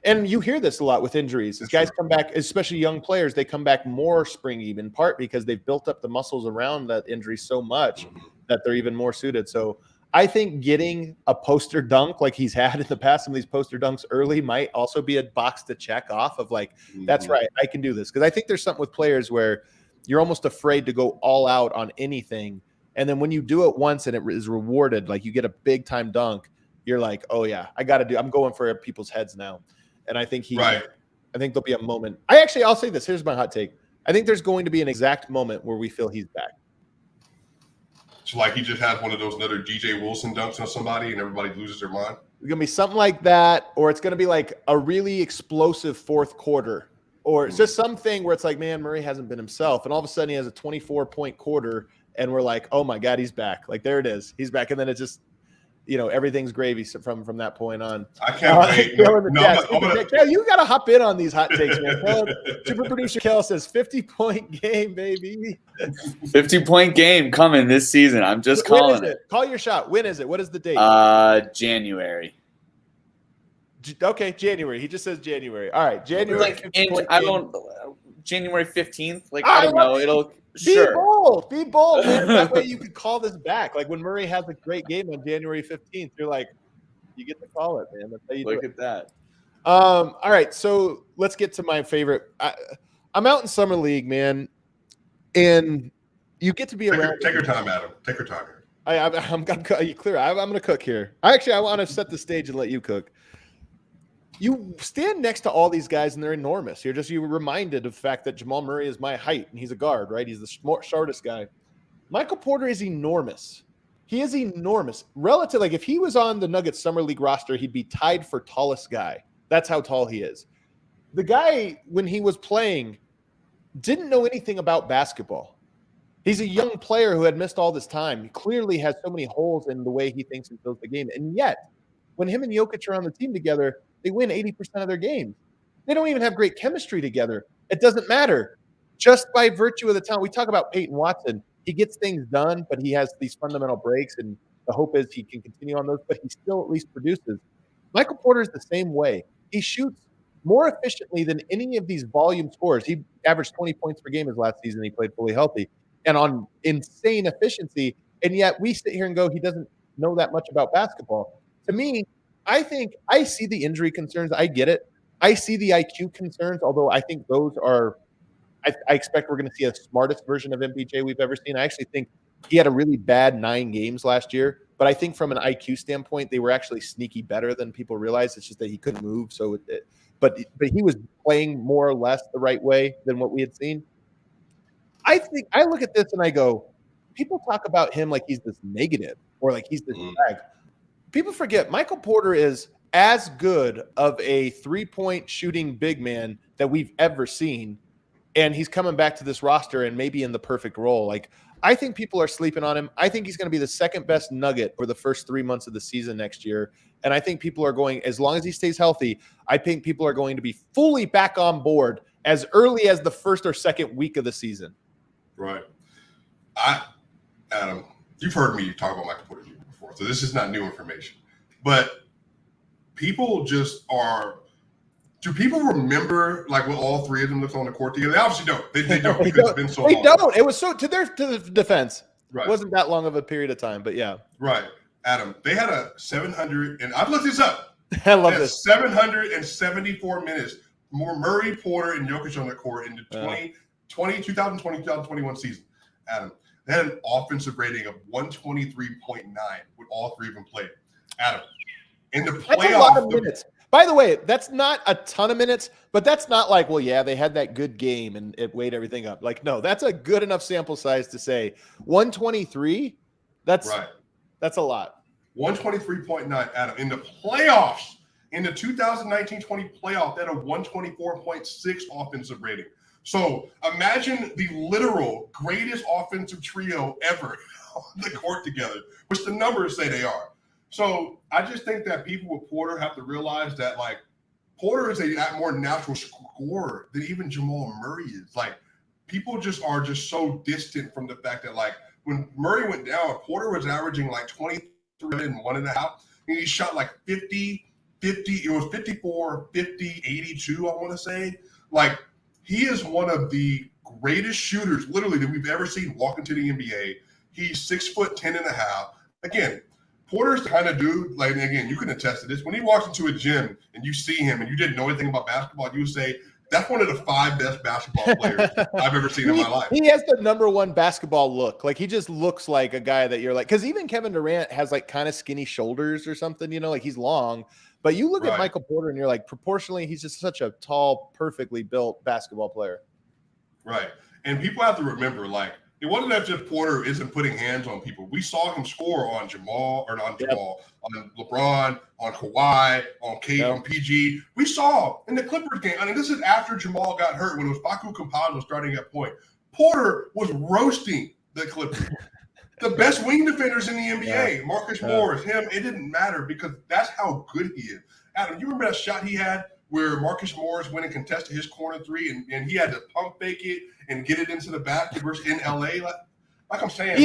and you hear this a lot with injuries. As guys come back, especially young players, they come back more springy in part because they've built up the muscles around that injury so much that they're even more suited. So I think getting a poster dunk like he's had in the past, some of these poster dunks early might also be a box to check off of like, that's right, I can do this. Because I think there's something with players where you're almost afraid to go all out on anything. And then when you do it once and it is rewarded, like you get a big time dunk, you're like, oh yeah, I'm going for people's heads now. And I think I think there'll be a moment. I'll say this. Here's my hot take. I think there's going to be an exact moment where we feel he's back. So like he just has one of those another DJ Wilson dunks on somebody and everybody loses their mind. It's going to be something like that, or it's going to be like a really explosive fourth quarter. Or it's just something where it's like, man, Murray hasn't been himself. And all of a sudden he has a 24-point quarter and we're like, oh my God, he's back. Like there it is. He's back. And then it just, everything's gravy from that point on. I can't wait. Kel, you got to hop in on these hot takes, man. Super producer Kel says 50-point game, baby. 50-point game coming this season. I'm just calling it. Call your shot. When is it? What is the date? January. Okay, January. He just says January. All right, January. January 15th. Like I don't know. It'll be bold, man. That way you could call this back. Like when Murray has a great game on January 15th, you're like, you get to call it, man. That's how you look at that. All right, so let's get to my favorite. I'm out in summer league, man, and you get to be around. Take your time, Adam. Take your time here. I'm clear. I'm going to cook here. I want to set the stage and let you cook. You stand next to all these guys, and they're enormous. You're reminded of the fact that Jamal Murray is my height, and he's a guard, right? He's the shortest guy. Michael Porter is enormous. He is enormous. Relative, like if he was on the Nuggets Summer League roster, he'd be tied for tallest guy. That's how tall he is. The guy, when he was playing, didn't know anything about basketball. He's a young player who had missed all this time. He clearly has so many holes in the way he thinks he builds the game. And yet, when him and Jokic are on the team together, they win 80% of their games. They don't even have great chemistry together. It doesn't matter. Just by virtue of the talent. We talk about Peyton Watson. He gets things done, but he has these fundamental breaks, and the hope is he can continue on those, but he still at least produces. Michael Porter is the same way. He shoots more efficiently than any of these volume scorers. He averaged 20 points per game his last season. He played fully healthy and on insane efficiency, and yet we sit here and go, he doesn't know that much about basketball. To me, I think I see the injury concerns. I get it. I see the IQ concerns, although I think those are I expect we're going to see a smartest version of MPJ we've ever seen. I actually think he had a really bad 9 games last year, but I think from an IQ standpoint, they were actually sneaky better than people realize. It's just that he couldn't move. But he was playing more or less the right way than what we had seen. I think I look at this and I go, people talk about him like he's this negative or like he's this drag. People forget Michael Porter is as good of a 3-point shooting big man that we've ever seen. And he's coming back to this roster and maybe in the perfect role. Like, I think people are sleeping on him. I think he's going to be the second best Nugget for the first 3 months of the season next year. And I think people are going, as long as he stays healthy, I think people are going to be fully back on board as early as the first or second week of the season. Right. Adam, you've heard me talk about Michael Porter before, so this is not new information. But people just are. Do people remember like what all three of them looked on the court together? They obviously don't. They don't because it's been so long. They don't. It was so to their defense. Right. It wasn't that long of a period of time, but yeah. Right. Adam, they had a 700, and I've looked this up. I love this. 774 minutes more Murray, Porter, and Jokic on the court in the 2020-2021 season. Adam, they had an offensive rating of 123.9 with all three of them played. Adam, in the playoffs. That's a lot of minutes. By the way, that's not a ton of minutes, but that's not like, well, yeah, they had that good game and it weighed everything up. Like, no, that's a good enough sample size to say 123. That's a lot. 123.9, Adam. In the playoffs, in the 2019-20 playoff, they had a 124.6 offensive rating. So imagine the literal greatest offensive trio ever on the court together, which the numbers say they are. So I just think that people with Porter have to realize that, like, Porter is a more natural scorer than even Jamal Murray is. Like, people are just so distant from the fact that, like, when Murray went down, Porter was averaging like 23 and 1.5, and he shot like 50. It was 54, 50, 82, I want to say. Like, he is one of the greatest shooters, literally, that we've ever seen walk into the NBA. He's 6'10.5". Again, Porter's the kind of dude, like, again, you can attest to this. When he walks into a gym and you see him and you didn't know anything about basketball, you would say, that's one of the 5 best basketball players I've ever seen in my life. He has the #1 basketball look. Like, he just looks like a guy that you're like, because even Kevin Durant has like kind of skinny shoulders or something, you know, like he's long. But you look at Michael Porter and you're like, proportionally, he's just such a tall, perfectly built basketball player. Right. And people have to remember, like, it wasn't that just Porter isn't putting hands on people. We saw him score on Jamal, on LeBron, on Kawhi, on on PG. We saw in the Clippers game. I mean, this is after Jamal got hurt when it was Facu Campazzo starting at point. Porter was roasting the Clippers. The best wing defenders in the NBA, Marcus Morris, him, it didn't matter because that's how good he is. Adam, you remember that shot he had where Marcus Morris went and contested his corner three and he had to pump fake it and get it into the basket versus in LA? Like I'm saying,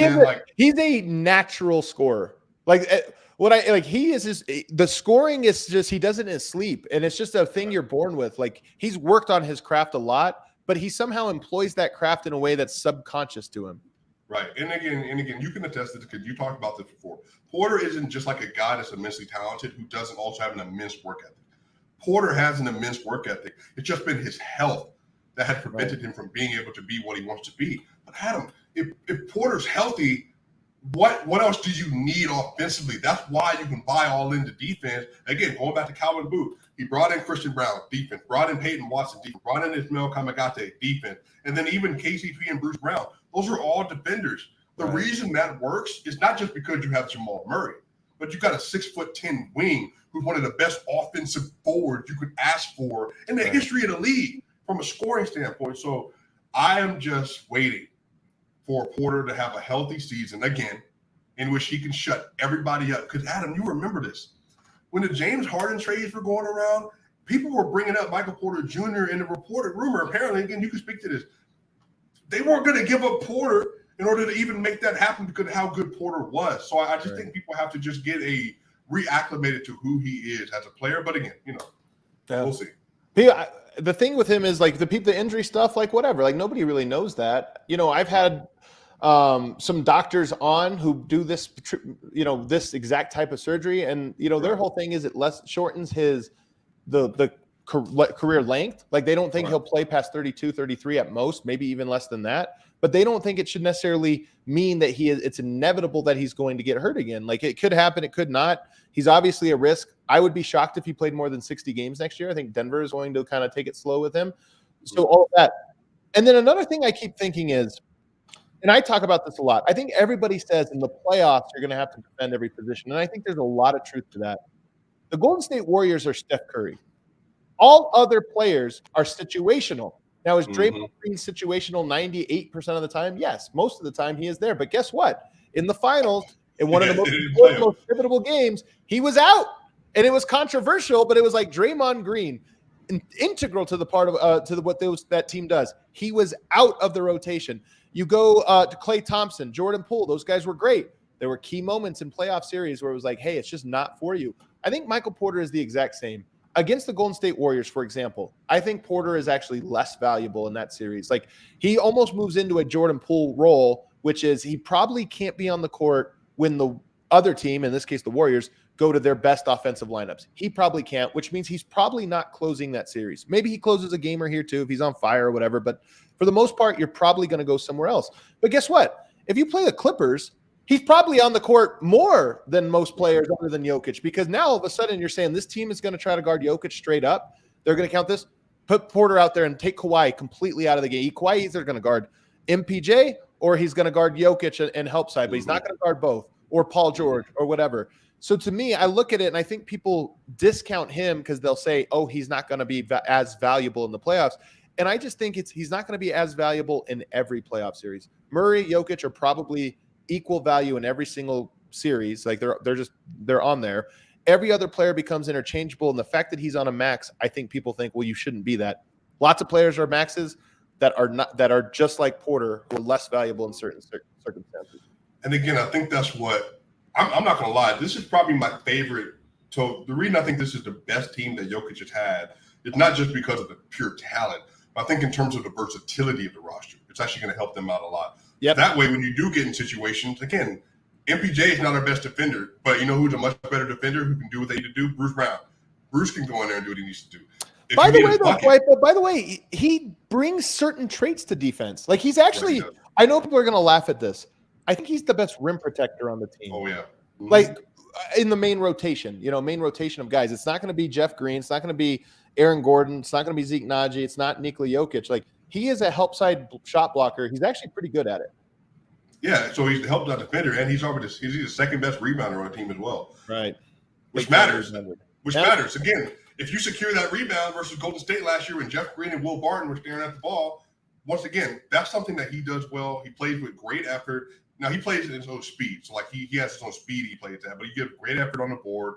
he's a natural scorer. The scoring is just, he does it in his sleep, and it's just a thing you're born with. Like, he's worked on his craft a lot, but he somehow employs that craft in a way that's subconscious to him. Right. And again, you can attest to this because you talked about this before. Porter isn't just like a guy that's immensely talented who doesn't also have an immense work ethic. Porter has an immense work ethic. It's just been his health that had prevented him from being able to be what he wants to be. But Adam, if Porter's healthy, what else do you need offensively? That's why you can buy all into defense. Again, going back to Calvin Booth, he brought in Christian Braun, defense, brought in Peyton Watson, defense, brought in Ishmael Kamagate, defense, and then even KCP and Bruce Brown. Those are all defenders. The reason that works is not just because you have Jamal Murray, but you got a 6'10" wing who's one of the best offensive forwards you could ask for in the history of the league from a scoring standpoint. So I am just waiting for Porter to have a healthy season again in which he can shut everybody up. Because, Adam, you remember this. When the James Harden trades were going around, people were bringing up Michael Porter Jr. in the reported rumor. Apparently, again, you can speak to this. They weren't going to give up Porter in order to even make that happen because of how good Porter was. So I just think people have to just get reacclimated to who he is as a player. But again, we'll see. The thing with him is, like, the injury stuff, like, whatever. Like, nobody really knows that. I've had some doctors on who do this, this exact type of surgery, and their whole thing is it shortens the career length. Like, they don't think he'll play past 32, 33 at most, maybe even less than that. But they don't think it should necessarily mean that it's inevitable that he's going to get hurt again. Like, it could happen, it could not. He's obviously a risk. I would be shocked if he played more than 60 games next year. I think Denver is going to kind of take it slow with him. So all of that. And then another thing I keep thinking is, and I talk about this a lot, I think everybody says in the playoffs you're going to have to defend every position. And I think there's a lot of truth to that. The Golden State Warriors are Steph Curry. All other players are situational. Now, is Draymond Green situational 98% of the time? Yes, most of the time he is there. But guess what? In the finals, in one of the most pivotal games, he was out. And it was controversial, but it was like Draymond Green, integral to the part of what that team does. He was out of the rotation. You go to Klay Thompson, Jordan Poole. Those guys were great. There were key moments in playoff series where it was like, hey, it's just not for you. I think Michael Porter is the exact same. Against the Golden State Warriors, for example, I think Porter is actually less valuable in that series. Like, he almost moves into a Jordan Poole role, which is he probably can't be on the court when the other team, in this case the Warriors, go to their best offensive lineups. He probably can't, which means he's probably not closing that series. Maybe he closes a game or here too if he's on fire or whatever, but for the most part, you're probably going to go somewhere else. But guess what? If you play the Clippers, he's probably on the court more than most players other than Jokic, because now all of a sudden you're saying this team is going to try to guard Jokic straight up. They're going to count this, put Porter out there and take Kawhi completely out of the game. Kawhi either going to guard MPJ or he's going to guard Jokic and help side, but he's not going to guard both, or Paul George or whatever. So to me, I look at it and I think people discount him because they'll say, oh, he's not going to be as valuable in the playoffs. And I just think he's not going to be as valuable in every playoff series. Murray, Jokic are probably equal value in every single series. Like they're on there. Every other player becomes interchangeable, and the fact that he's on a max, I think people think, well, you shouldn't be that. Lots of players are maxes that are just like Porter, who are less valuable in certain circumstances. And again, I think that's what I'm not going to lie. This is probably my favorite. So the reason I think this is the best team that Jokic has had is not just because of the pure talent, but I think in terms of the versatility of the roster, it's actually going to help them out a lot. Yep. That way, when you do get in situations, again, MPJ is not our best defender, but you know who's a much better defender who can do what they need to do? Bruce Brown. Bruce can go in there and do what he needs to do. By the way, he brings certain traits to defense. Like he's actually, I know people are going to laugh at this. I think he's the best rim protector on the team. Oh, yeah. Mm-hmm. Like in the main rotation of guys. It's not going to be Jeff Green. It's not going to be Aaron Gordon. It's not going to be Zeke Naji. It's not Nikola Jokic. Like he is a help side shot blocker. He's actually pretty good at it. Yeah, so he's the help side defender, and he's the second best rebounder on the team as well. Right. Which matters. Matters. Again, if you secure that rebound versus Golden State last year when Jeff Green and Will Barton were staring at the ball, once again, that's something that he does well. He plays with great effort. Now, he plays in his own speed. So, like, he has his own speed he plays at, but he gives great effort on the board.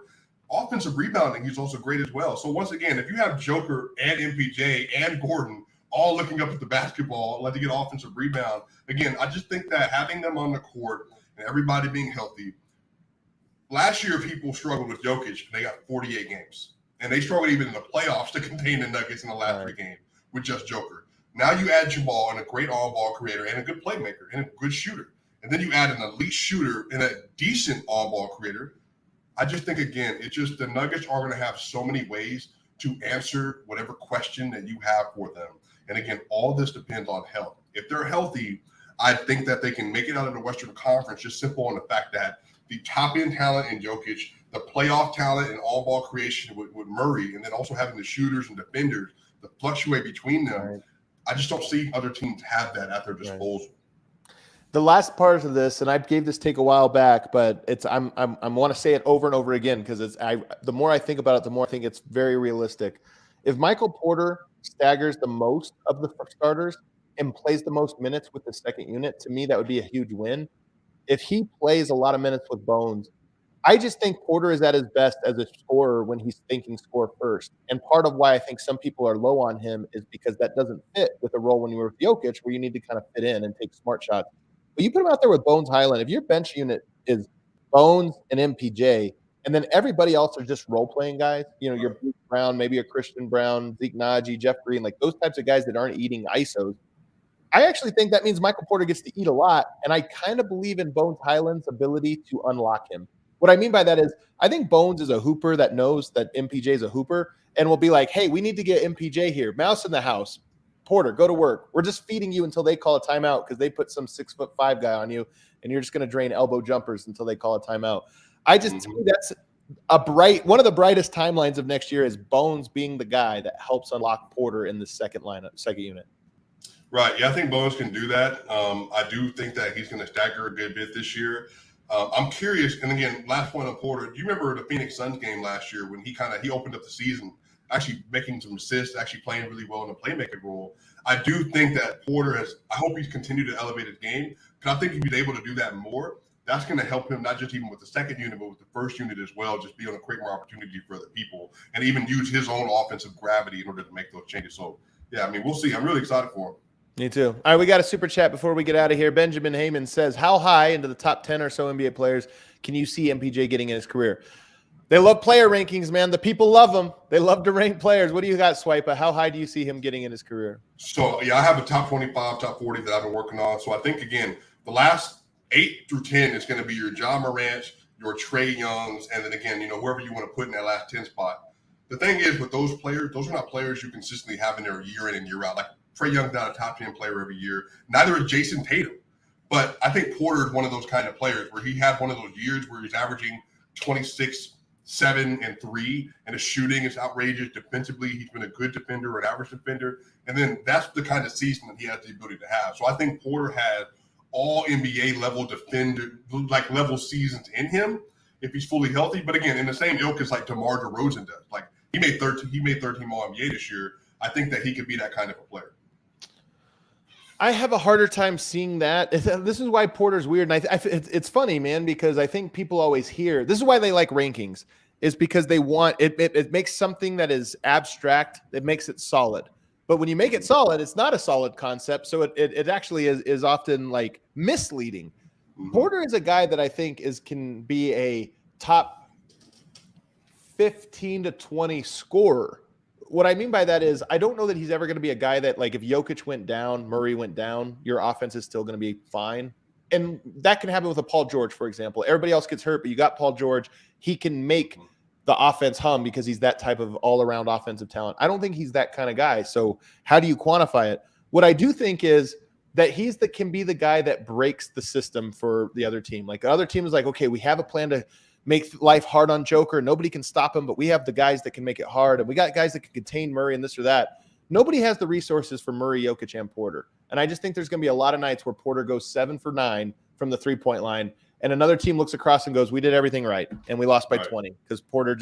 Offensive rebounding, he's also great as well. So, once again, if you have Joker and MPJ and Gordon all looking up at the basketball, like to get offensive rebound, again, I just think that having them on the court and everybody being healthy, last year people struggled with Jokic, and they got 48 games. And they struggled even in the playoffs to contain the Nuggets in the last 3 games with just Joker. Now you add Jamal and a great on-ball creator and a good playmaker and a good shooter. And then you add an elite shooter and a decent on-ball creator. I just think, again, it's just the Nuggets are going to have so many ways to answer whatever question that you have for them. And, again, all this depends on health. If they're healthy, I think that they can make it out of the Western Conference just simple on the fact that the top-end talent in Jokic, the playoff talent and on-ball creation with Murray, and then also having the shooters and defenders that fluctuate between them, right. I just don't see other teams have that at their disposal. Right. The last part of this, and I gave this take a while back, but I want to say it over and over again because the more I think about it, the more I think it's very realistic. If Michael Porter staggers the most of the starters and plays the most minutes with the second unit, to me that would be a huge win. If he plays a lot of minutes with Bones, I just think Porter is at his best as a scorer when he's thinking score first. And part of why I think some people are low on him is because that doesn't fit with a role when you're with Jokic where you need to kind of fit in and take smart shots. But you put him out there with Bones Highland, if your bench unit is Bones and MPJ, and then everybody else are just role-playing guys, your Bruce Brown, maybe a Christian Brown, Zeke Naji, Jeff Green, like those types of guys that aren't eating ISOs, I actually think that means Michael Porter gets to eat a lot, and I kind of believe in Bones Highland's ability to unlock him. What I mean by that is I think Bones is a hooper that knows that MPJ is a hooper and will be like, hey, we need to get MPJ here. Mouse in the house. Porter, go to work. We're just feeding you until they call a timeout because they put some 6'5" guy on you, and you're just going to drain elbow jumpers until they call a timeout. To me, that's one of the brightest timelines of next year is Bones being the guy that helps unlock Porter in the second unit. Right. Yeah, I think Bones can do that. I do think that he's going to stagger a good bit this year. I'm curious, and again, last point on Porter. Do you remember the Phoenix Suns game last year when he opened up the season, actually making some assists, actually playing really well in the playmaking role? I do think that Porter I hope he's continued to elevate his game, because I think if he's able to do that more, that's going to help him not just even with the second unit, but with the first unit as well, just be able to create more opportunity for other people and even use his own offensive gravity in order to make those changes. So, yeah, I mean, we'll see. I'm really excited for him. Me too. All right, we got a super chat before we get out of here. Benjamin Heyman says, how high into the top 10 or so NBA players can you see MPJ getting in his career? They love player rankings, man. The people love them. They love to rank players. What do you got, Swipa? How high do you see him getting in his career? So, yeah, I have a top 25, top 40 that I've been working on. So I think, again, the last 8 through 10 is going to be your John Morant, your Trae Youngs, and then, again, whoever you want to put in that last 10 spot. The thing is with those players, those are not players you consistently have in there year in and year out. Like, Trae Young's not a top 10 player every year. Neither is Jason Tatum. But I think Porter is one of those kind of players where he had one of those years where he's averaging 26, 7, and 3, and his shooting is outrageous. Defensively, he's been a good defender or an average defender. And then that's the kind of season that he has the ability to have. So I think Porter has all NBA level defender, like level seasons in him if he's fully healthy. But again, in the same ilk as like DeMar DeRozan does. Like he made 13 All NBA this year. I think that he could be that kind of a player. I have a harder time seeing that. This is why Porter's weird. And it's funny, man, because I think people always hear, this is why they like rankings, is because they want, it makes something that is abstract, it makes it solid. But when you make it solid, it's not a solid concept. So it actually is often like misleading. Porter is a guy that I think can be a top 15 to 20 scorer. What I mean by that is I don't know that he's ever going to be a guy that, like, if Jokic went down, Murray went down, your offense is still going to be fine. And that can happen with a Paul George, for example. Everybody else gets hurt, but you got Paul George. He can make the offense hum because he's that type of all-around offensive talent. I don't think he's that kind of guy. So how do you quantify it? What I do think is that can be the guy that breaks the system for the other team. Like, the other team is like, okay, we have a plan to make life hard on Joker. Nobody can stop him, but we have the guys that can make it hard. And we got guys that can contain Murray and this or that. Nobody has the resources for Murray, Jokic, and Porter. And I just think there's going to be a lot of nights where Porter goes 7 for 9 from the 3-point line. And another team looks across and goes, we did everything right. And we lost by 20 because Porter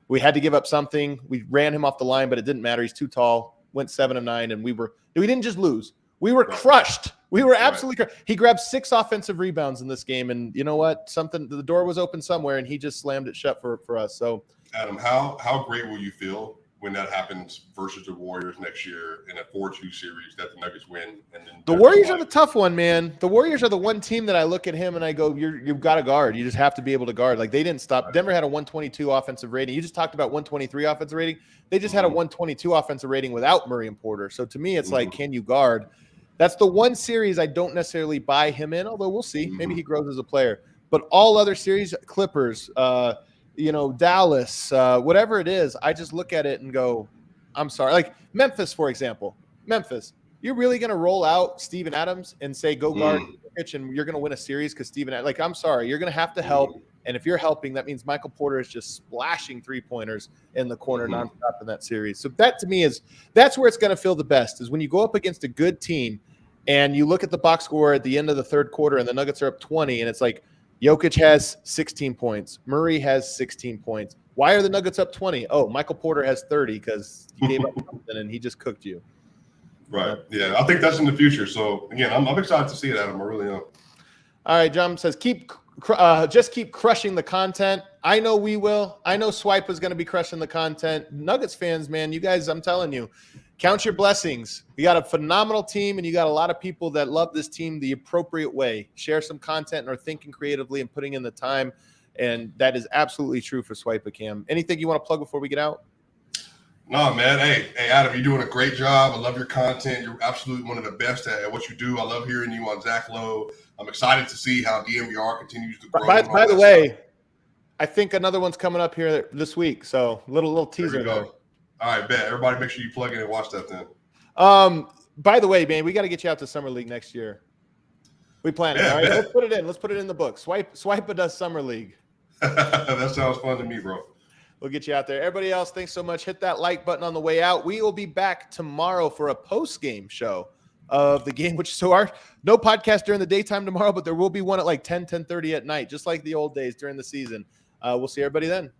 we had to give up something. We ran him off the line, but it didn't matter. He's too tall, went 7 of 9. And we didn't just lose. We were crushed. We were absolutely crushed. He grabbed 6 offensive rebounds in this game. And you know what? The door was open somewhere, and he just slammed it shut for us. So, Adam, how great will you feel when that happens versus the Warriors next year in a 4-2 series that the Nuggets win? And then the Warriors are the tough one, man. The Warriors are the one team that I look at him and I go, you've got to guard. You just have to be able to guard. Like, they didn't stop. Denver had a 122 offensive rating. You just talked about 123 offensive rating. They just had a 122 offensive rating without Murray and Porter. So to me, it's like, can you guard? That's the one series I don't necessarily buy him in, although we'll see. Maybe he grows as a player. But all other series, Clippers, Dallas, whatever it is, I just look at it and go, I'm sorry. Like Memphis, for example. Memphis, you're really going to roll out Steven Adams and say, go guard Jokic, and you're going to win a series because I'm sorry. You're going to have to help. And if you're helping, that means Michael Porter is just splashing 3-pointers in the corner nonstop in that series. So that, to me, that's where it's going to feel the best, is when you go up against a good team and you look at the box score at the end of the third quarter and the Nuggets are up 20, and it's like Jokic has 16 points. Murray has 16 points. Why are the Nuggets up 20? Oh, Michael Porter has 30 because he gave up something and he just cooked you. Right. Yeah, I think that's in the future. So, again, I'm excited to see it, Adam. I really am. All right, John says, just keep crushing the content. I know we will. I know Swipa is going to be crushing the content. Nuggets fans, man, you guys, I'm telling you, count your blessings. You got a phenomenal team, and you got a lot of people that love this team the appropriate way. Share some content and are thinking creatively and putting in the time, and that is absolutely true for Swipa Cam. Anything you want to plug before we get out? No, man. Hey, Adam, you're doing a great job. I love your content. You're absolutely one of the best at what you do. I love hearing you on Zach Lowe. I'm excited to see how DMVR continues to grow. By the way, I think another one's coming up here this week. So little teaser there. All right, bet. Everybody make sure you plug in and watch that then. By the way, man, we got to get you out to Summer League next year. We plan it. All right, bet. Let's put it in. Let's put it in the book. Swipa does Summer League. That sounds fun to me, bro. We'll get you out there. Everybody else, thanks so much. Hit that like button on the way out. We will be back tomorrow for a post-game show of the game, no podcast during the daytime tomorrow, but there will be one at like 10:30 at night, just like the old days during the season. We'll see everybody then.